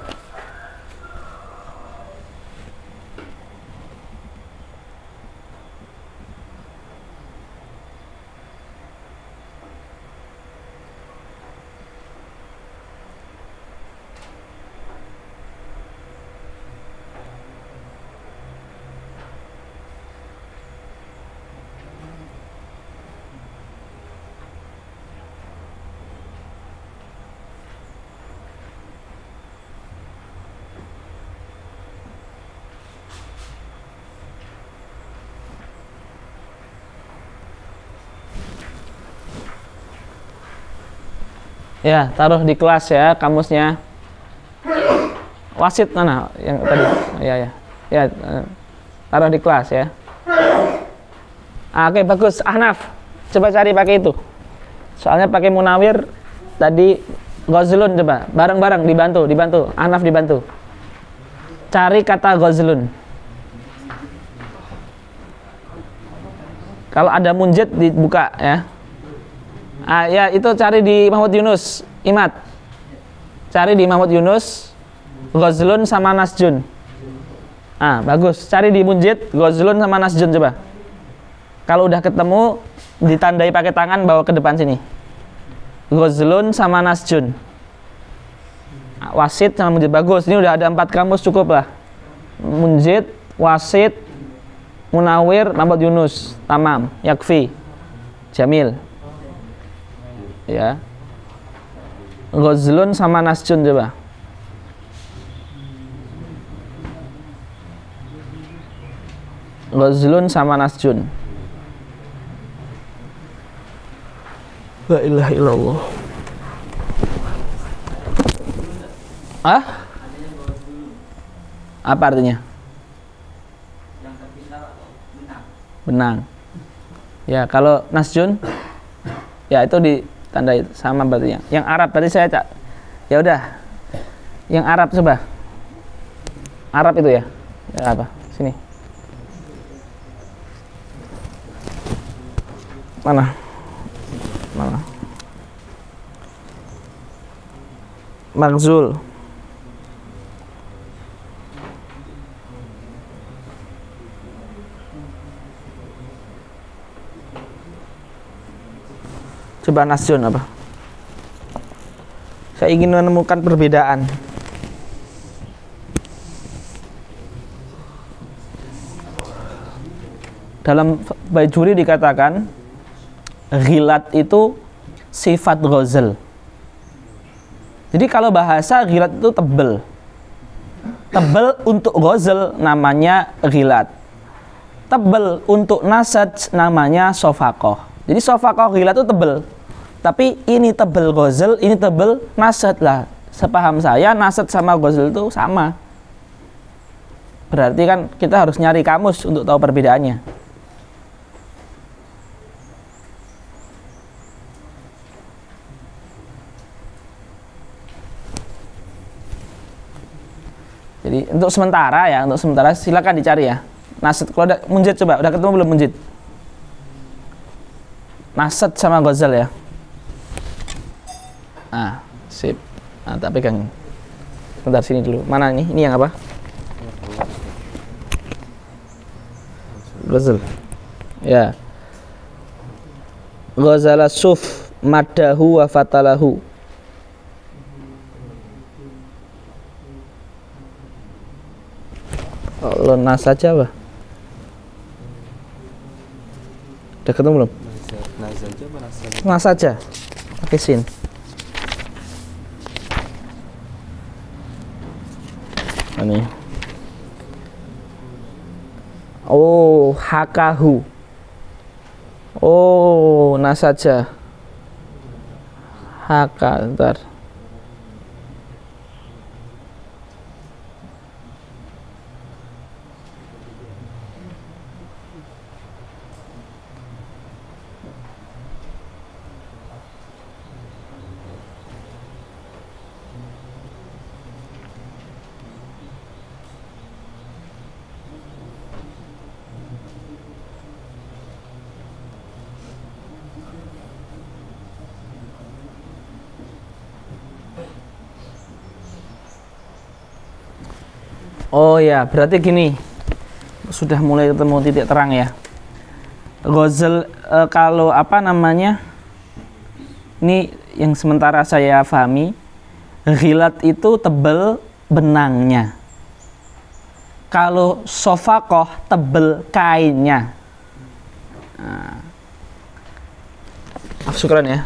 Ya, taruh di kelas ya kamusnya. Wasit mana yang tadi? Ya ya. Ya, taruh di kelas ya. Oke, bagus. Ahnaf, coba cari pakai itu. Soalnya pakai Munawir tadi Ghazlun, coba bareng-bareng dibantu. Ahnaf dibantu. Cari kata Ghazlun. Kalau ada munjid dibuka ya. Ya itu cari di Mahmud Yunus, Imat. Cari di Mahmud Yunus Ghazlun sama Nasjun. Bagus. Cari di munjid Ghazlun sama Nasjun coba. Kalau udah ketemu ditandai pakai tangan, bawa ke depan sini. Ghazlun sama Nasjun. Wasit sama munjid, bagus. Ini udah ada 4 kamus, cukup lah. Munjid, wasit, Munawir, Mahmud Yunus, tamam, yakfi, jamil. Ya. Ghazlun sama Nasjun coba. Ghazlun sama Nasjun. La ilaha illallah. Apa artinya? Benang. Ya, kalau Nasjun ya itu ditandai sama berarti yang Arab tadi saya cak. Ya udah. Yang Arab coba. Arab itu ya. Ya apa? Sini. Mana? Maghzul. Coba Nasjun apa? Saya ingin menemukan perbedaan. Dalam Bajuri dikatakan ghilat itu sifat ghazal. Jadi kalau bahasa ghilat itu tebel. Tebel untuk ghazal namanya ghilat. Tebel untuk nasaj namanya sofaqah. Jadi sofaqah ghilat itu tebel. Tapi ini tebel ghazal, ini tebel nasaj lah. Sepaham saya nasaj sama ghazal itu sama. Berarti kan kita harus nyari kamus untuk tahu perbedaannya. Jadi untuk sementara ya, silakan dicari ya. Nasad, kalau ada munjid coba, udah ketemu belum munjid? Nasad sama ghazal ya. Sip. Tak pegang. Bentar sini dulu. Mana ini? Ini yang apa? Ghazal. Ya. Ghazala suf maddahu wa fatalahu. Kalau nas saja apa? Udah ketemu belum? Nas saja. Pakai sin. Ini. Oh, hakahu. Oh, nas saja. Haka, ntar. Oh ya, berarti gini, sudah mulai ketemu titik terang ya. Ghazal kalau apa namanya? Ini yang sementara saya pahami, ghilat itu tebel benangnya. Kalau sofaqah tebel kainnya. Syukran ya.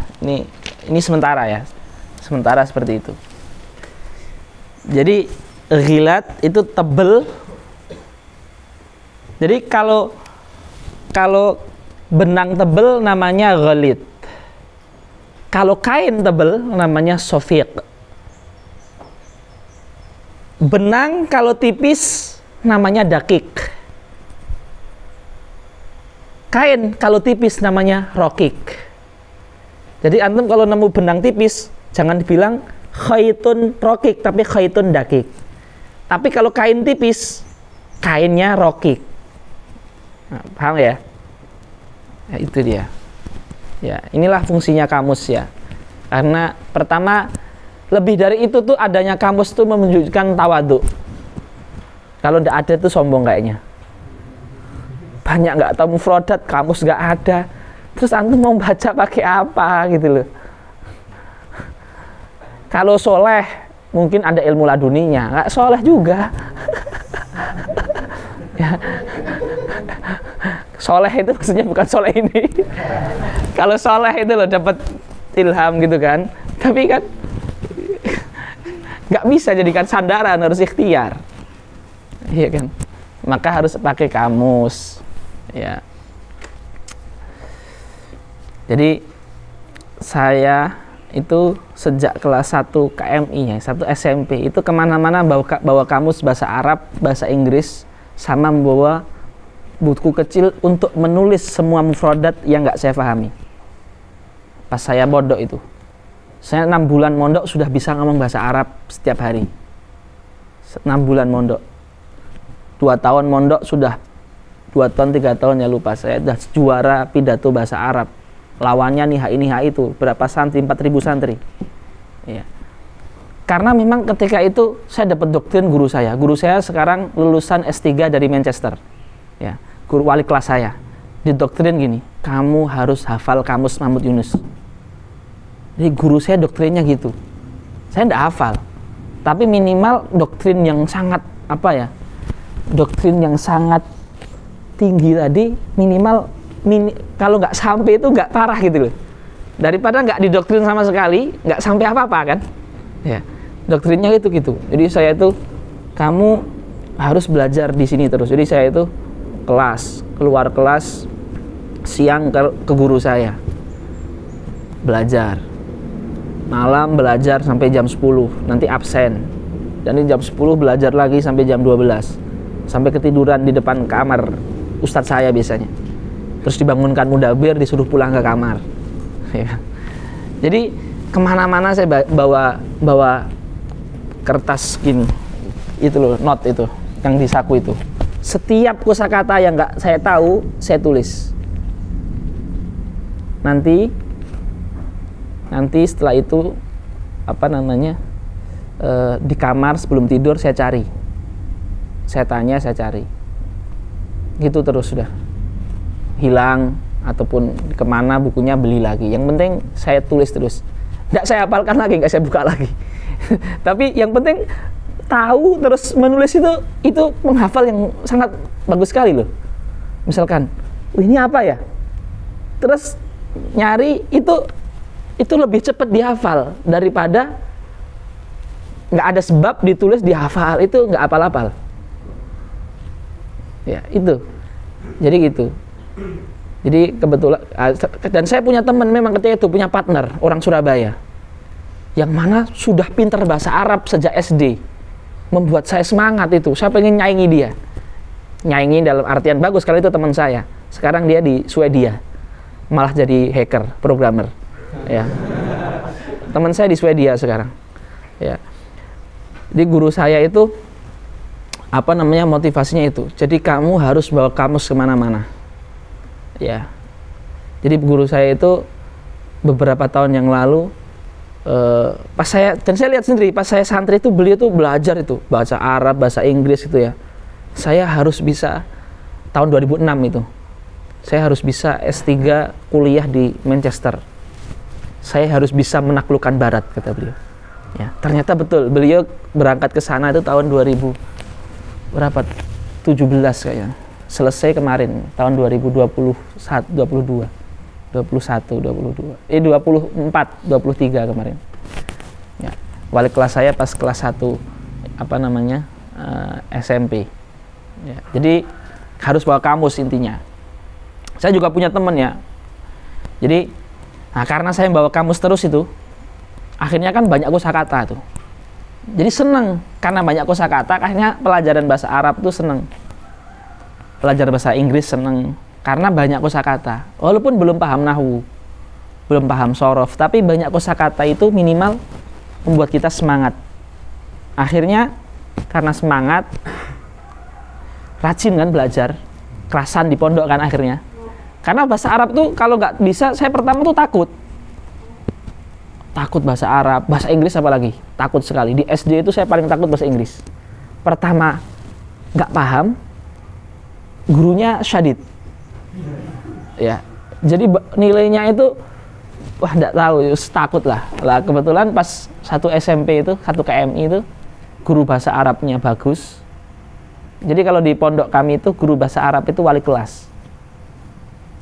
Ini sementara ya. Sementara seperti itu. Jadi ghilat itu tebel. Jadi kalau benang tebel namanya ghalit. Kalau kain tebal namanya sofiq. Benang kalau tipis namanya dakik. Kain kalau tipis namanya rokik. Jadi antum kalau nemu benang tipis, jangan dibilang khaitun rokik, tapi khaitun dakik. Tapi kalau kain tipis, kainnya rokik. Nah, paham ya? Ya, itu dia. Ya, inilah fungsinya kamus ya. Karena pertama, lebih dari itu tuh adanya kamus tuh menunjukkan tawadu. Kalau tidak ada tuh sombong kayaknya. Banyak nggak tahu mufradat, kamus nggak ada. Terus antum mau baca pakai apa gitu loh. Kalau soleh, mungkin ada ilmu laduninya. Nggak soleh juga. Ya. Soleh itu maksudnya bukan soleh ini. Kalau soleh itu loh dapat ilham gitu kan. Tapi kan nggak bisa jadikan sandaran, harus ikhtiar. Iya kan. Maka harus pakai kamus. Ya. Jadi saya itu sejak kelas 1 KMI ya, 1 SMP itu kemana-mana bawa kamus bahasa Arab, bahasa Inggris, sama membawa buku kecil untuk menulis semua mufradat yang nggak saya pahami. Pas saya mondok itu, saya 6 bulan mondok sudah bisa ngomong bahasa Arab setiap hari. 6 bulan mondok, 2 tahun mondok sudah 2 tahun 3 tahun ya lupa, saya sudah juara pidato bahasa Arab. Lawannya nih itu berapa santri, 4.000 santri. Ya. Karena memang ketika itu saya dapat doktrin guru saya. Guru saya sekarang lulusan S3 dari Manchester. Ya. Guru wali kelas saya didoktrin gini, kamu harus hafal kamus Mahmud Yunus. Jadi guru saya doktrinnya gitu. Saya tidak hafal, tapi minimal doktrin yang sangat doktrin yang sangat tinggi tadi minimal kalau nggak sampai itu nggak parah gitu loh. Daripada nggak didoktrin sama sekali, nggak sampai apa-apa kan? Ya, doktrinnya itu gitu. Jadi saya itu kamu harus belajar di sini terus. Jadi saya itu keluar kelas siang ke guru saya belajar, malam belajar sampai jam 10, nanti absen, dan di jam 10 belajar lagi sampai jam 12, sampai ketiduran di depan kamar ustadz saya biasanya, terus dibangunkan mudabir, disuruh pulang ke kamar ya. Jadi kemana-mana saya bawa kertas gini, itu loh, note itu yang di saku itu. Setiap kosakata yang nggak saya tahu, saya tulis. Nanti setelah itu di kamar sebelum tidur saya cari, saya tanya, saya cari, gitu terus sudah. Hilang ataupun kemana bukunya beli lagi. Yang penting saya tulis terus. Nggak saya hafalkan lagi, nggak saya buka lagi. Tapi yang penting tahu terus menulis itu menghafal yang sangat bagus sekali loh. Misalkan, ini apa ya? Terus nyari itu lebih cepat dihafal daripada nggak ada sebab ditulis dihafal, itu nggak hafal-hafal. Ya itu. Jadi gitu. Jadi kebetulan, dan saya punya teman memang ketika itu punya partner orang Surabaya yang mana sudah pintar bahasa Arab sejak SD. Membuat saya semangat itu. Saya pengen nyaingi dia. Nyaingi dalam artian bagus, kalau itu teman saya. Sekarang dia di Swedia. Malah jadi hacker, programmer. Ya. Teman saya di Swedia sekarang. Ya. Jadi guru saya itu motivasinya itu. Jadi kamu harus bawa kamus kemana-mana. Ya. Jadi guru saya itu beberapa tahun yang lalu saya lihat sendiri pas saya santri itu, beliau tuh belajar itu bahasa Arab, bahasa Inggris itu ya. Saya harus bisa tahun 2006 itu. Saya harus bisa S3 kuliah di Manchester. Saya harus bisa menaklukkan barat, kata beliau. Ya, ternyata betul. Beliau berangkat ke sana itu tahun 2000 berapa? 17 kayaknya. Selesai kemarin tahun 2021, 22. 23 kemarin. Ya, wali kelas saya pas kelas 1 SMP. Ya, jadi harus bawa kamus intinya. Saya juga punya teman ya. Jadi Nah, karena saya bawa kamus terus itu, akhirnya kan banyak kosakata tuh. Jadi seneng, karena banyak kosakata, akhirnya pelajaran bahasa Arab tuh seneng. Belajar bahasa Inggris seneng, karena banyak kosakata. Walaupun belum paham nahwu, belum paham sorof, tapi banyak kosakata itu minimal membuat kita semangat. Akhirnya karena semangat, rajin kan belajar, kerasan di pondok kan akhirnya. Karena bahasa Arab tuh kalau nggak bisa, saya pertama tuh takut bahasa Arab, bahasa Inggris apalagi, takut sekali. Di SD itu saya paling takut bahasa Inggris. Pertama nggak paham, gurunya syadid, ya. Jadi nilainya itu, wah nggak tahu, takut lah. Lah kebetulan pas satu SMP itu, satu KMI itu, guru bahasa Arabnya bagus. Jadi kalau di pondok kami itu guru bahasa Arab itu wali kelas.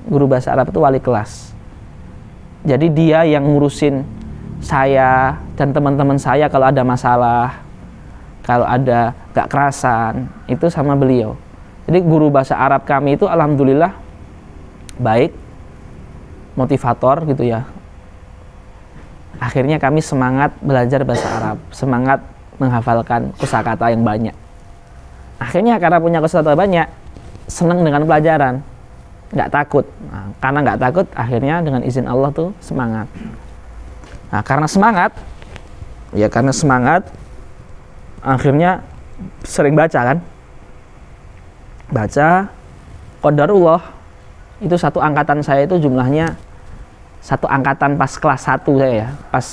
Guru bahasa Arab itu wali kelas. Jadi dia yang ngurusin saya dan teman-teman saya kalau ada masalah, kalau ada gak kerasan, itu sama beliau. Jadi guru bahasa Arab kami itu alhamdulillah baik, motivator gitu ya. Akhirnya kami semangat belajar bahasa Arab, semangat menghafalkan kosakata yang banyak. Akhirnya karena punya kosakata banyak, senang dengan pelajaran, nggak takut. Nah, karena nggak takut, akhirnya dengan izin Allah tuh semangat. Nah, karena semangat, akhirnya sering baca kan, baca. Qadarullah itu satu angkatan saya itu jumlahnya, satu angkatan pas kelas 1 saya ya, pas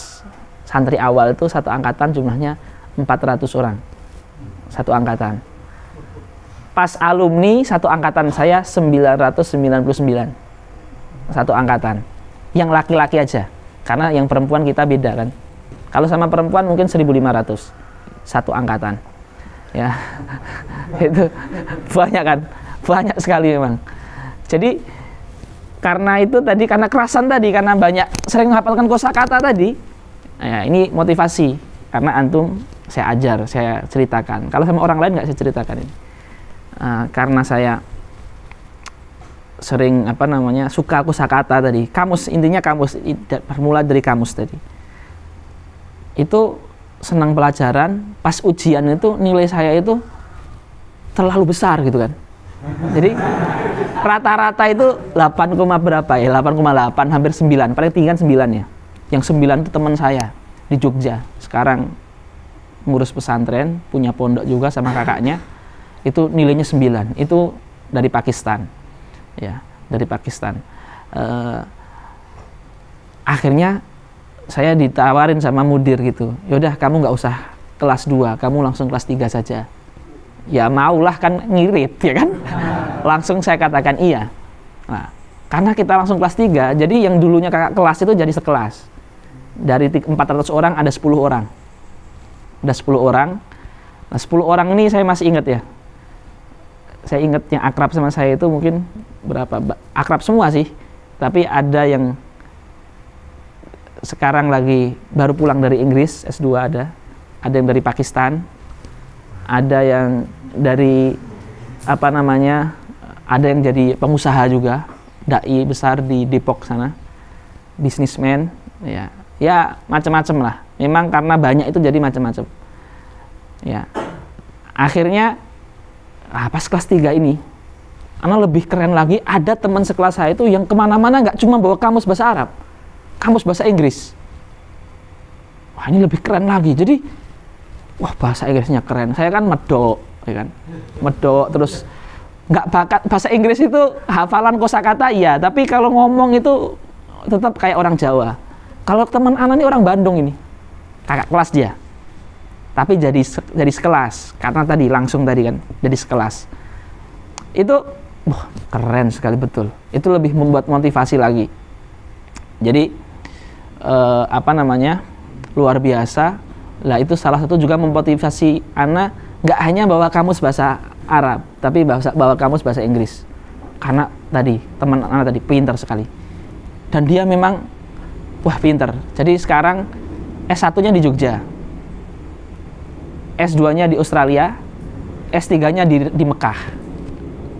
santri awal itu satu angkatan jumlahnya 400 orang, satu angkatan. Pas alumni satu angkatan saya 999, satu angkatan, yang laki-laki aja, karena yang perempuan kita beda kan. Kalau sama perempuan mungkin 1500, satu angkatan, ya. Itu banyak kan, banyak sekali memang. Jadi karena itu tadi, karena kerasan tadi, karena banyak sering menghafalkan kosakata tadi, ya, ini motivasi. Karena antum saya ajar, saya ceritakan. Kalau sama orang lain nggak saya ceritakan ini. Karena saya sering suka kosakata tadi, kamus, intinya kamus, bermula dari kamus tadi. Itu senang pelajaran, pas ujian itu nilai saya itu terlalu besar gitu kan. Jadi rata-rata itu 8, berapa ya, 8,8 hampir 9, paling tinggi kan 9 ya. Yang 9 itu teman saya di Jogja, sekarang ngurus pesantren, punya pondok juga sama kakaknya. Itu nilainya 9, itu dari Pakistan, ya, dari Pakistan. Akhirnya saya ditawarin sama mudir gitu, yaudah kamu nggak usah kelas 2, kamu langsung kelas 3 saja. Ya maulah kan, ngirit ya kan. Langsung saya katakan iya. Nah, karena kita langsung kelas 3, jadi yang dulunya kakak kelas itu jadi sekelas. Dari 400 orang ada 10 orang. Ada 10 orang. Nah 10 orang ini saya masih ingat ya. Saya ingat yang akrab sama saya itu mungkin berapa, akrab semua sih, tapi ada yang sekarang lagi baru pulang dari Inggris S2, ada yang dari Pakistan, ada yang dari ada yang jadi pengusaha juga, dai besar di Depok sana, bisnismen, ya macam-macam lah. Memang karena banyak itu jadi macam-macam. Ya, akhirnya pas kelas 3 ini, anak lebih keren lagi, ada teman sekelas saya itu yang kemana-mana nggak cuma bawa kamus bahasa Arab, kamus bahasa Inggris. Wah ini lebih keren lagi, jadi wah bahasa Inggrisnya keren. Saya kan medok, ya kan, medok, terus nggak bakat bahasa Inggris itu, hafalan kosakata iya, tapi kalau ngomong itu tetap kayak orang Jawa. Kalau teman anak ini orang Bandung ini, kakak kelas dia. Tapi jadi sekelas, karena tadi langsung tadi kan jadi sekelas. Itu keren sekali betul. Itu lebih membuat motivasi lagi. Jadi luar biasa. Lah itu salah satu juga memotivasi anak, nggak hanya bawa kamus bahasa Arab, tapi bawa kamus bahasa Inggris. Karena tadi teman anak tadi pintar sekali. Dan dia memang pintar. Jadi sekarang S1-nya di Jogja, S2-nya di Australia, S3-nya di Mekah,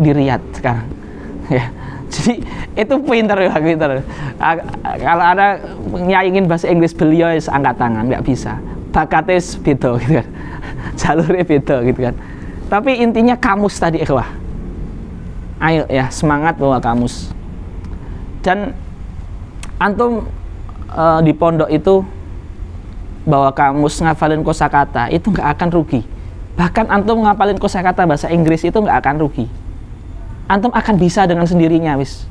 di Riyadh sekarang. Ya. Jadi itu pinter ya, pinter. Kalau ada nyaingin bahasa Inggris beliau angkat tangan, nggak bisa. Bakatnya beda gitu kan. Jalurnya beda gitu kan. Tapi intinya kamus tadi ikhwah. Ayo ya, semangat bawa kamus. Dan antum di pondok itu bawa kamus ngafalin kosakata itu nggak akan rugi. Bahkan antum ngapalin kosakata bahasa Inggris itu nggak akan rugi. Antum akan bisa dengan sendirinya wis.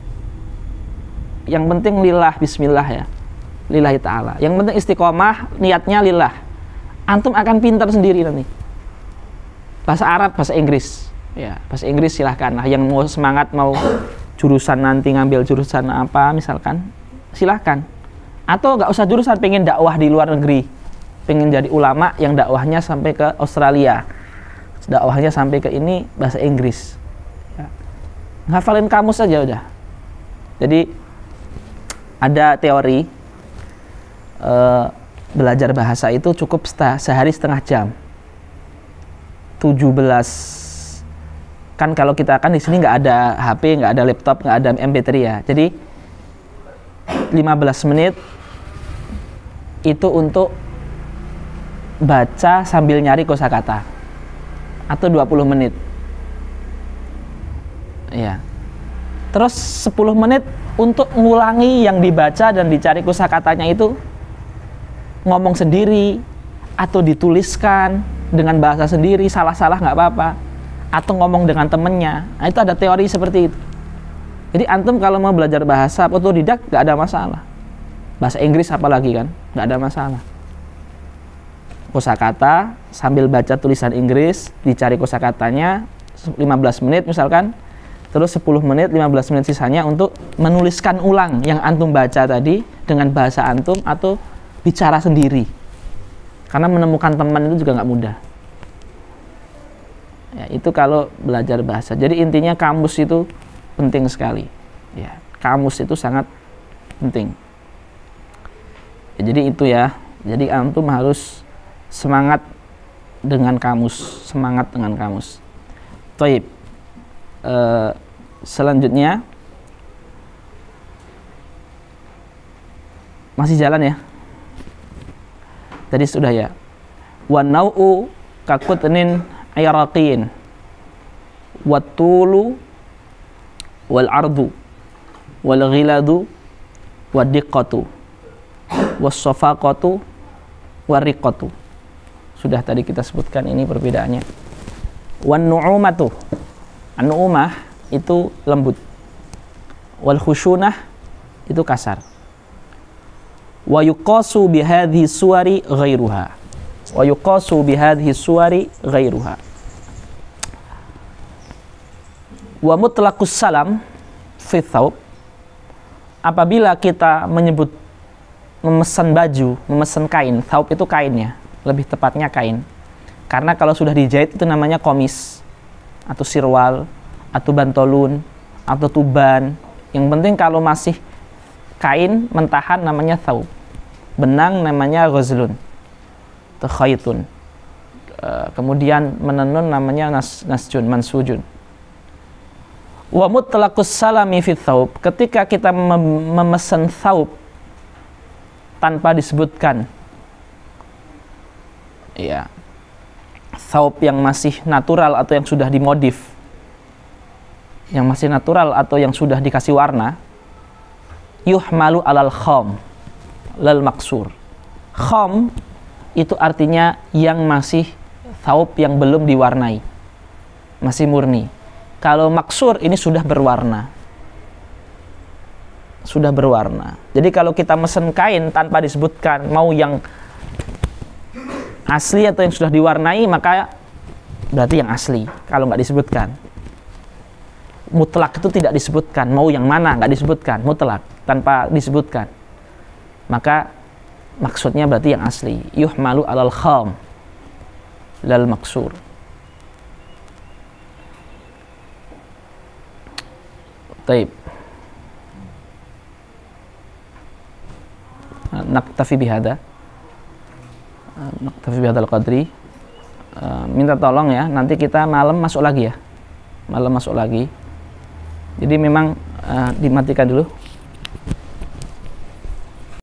Yang penting lillah, bismillah ya, lillahi ta'ala. Yang penting istiqomah, niatnya lillah. Antum akan pintar sendiri nanti. Bahasa Arab, bahasa Inggris ya, bahasa Inggris silahkan lah. Yang mau semangat mau jurusan nanti ngambil jurusan apa misalkan, silahkan. Atau nggak usah jurusan, pengen dakwah di luar negeri, pengen jadi ulama yang dakwahnya sampai ke Australia, dakwahnya sampai ke ini bahasa Inggris ya. Ngafalin kamus aja udah. Jadi ada teori belajar bahasa itu cukup sehari setengah jam. 17 kan kalau kita kan di sini nggak ada HP, nggak ada laptop, nggak ada MP3 ya. Jadi 15 menit itu untuk baca sambil nyari kosakata, atau 20 menit ya. Terus 10 menit untuk ngulangi yang dibaca dan dicari kosakatanya itu, ngomong sendiri atau dituliskan dengan bahasa sendiri, salah-salah nggak apa-apa, atau ngomong dengan temennya. Nah, itu ada teori seperti itu. Jadi antum kalau mau belajar bahasa otodidak nggak ada masalah. Bahasa Inggris apalagi kan, nggak ada masalah. Kosakata sambil baca tulisan Inggris, dicari kosakatanya 15 menit misalkan, terus 10 menit, 15 menit sisanya untuk menuliskan ulang yang antum baca tadi dengan bahasa antum atau bicara sendiri. Karena menemukan teman itu juga nggak mudah. Ya, itu kalau belajar bahasa. Jadi intinya kamus itu penting sekali. Ya, kamus itu sangat penting. Ya, jadi itu ya. Jadi antum harus semangat dengan kamus, semangat dengan kamus. Taib. Selanjutnya masih jalan ya. Tadi sudah ya. Wan nau'u kakutnin iraqin wattulu wal ardu wal ghiladu wad diqqatu was safaqatu wariqatu. Sudah tadi kita sebutkan ini perbedaannya. Wan nu'umatu, an-nu'umah itu lembut, wal khusyunah itu kasar. Wa yuqasu bihadhi suwari ghairuha, wa yuqasu bihadhi suwari ghairuha. Wa mutlaqus salam fi thawb, apabila kita menyebut memesan baju, memesan kain, thawb itu kainnya, lebih tepatnya kain. Karena kalau sudah dijahit itu namanya komis atau sirwal atau bantolun atau tuban. Yang penting kalau masih kain mentahan namanya thawb. Benang namanya ghazlun atau khaytun. Kemudian menenun namanya nasjun, mansujun. Wa mutlaqus salami fi thawb, ketika kita memesan thawb tanpa disebutkan ya, thawb yang masih natural atau yang sudah dimodif, yang masih natural atau yang sudah dikasih warna, yuhmalu alal kham lal maksur. Kham itu artinya yang masih thawb yang belum diwarnai, masih murni. Kalau maksur ini sudah berwarna, sudah berwarna. Jadi kalau kita mesen kain tanpa disebutkan mau yang asli atau yang sudah diwarnai, maka berarti yang asli. Kalau nggak disebutkan, mutlak itu tidak disebutkan mau yang mana, nggak disebutkan, mutlak tanpa disebutkan, maka maksudnya berarti yang asli. Yuhmalu alal kham lal maksur. Taib. Naktafi bihada. Naktafi bihadal qadri. Minta tolong ya, nanti kita malam masuk lagi ya. Malam masuk lagi. Jadi memang dimatikan dulu.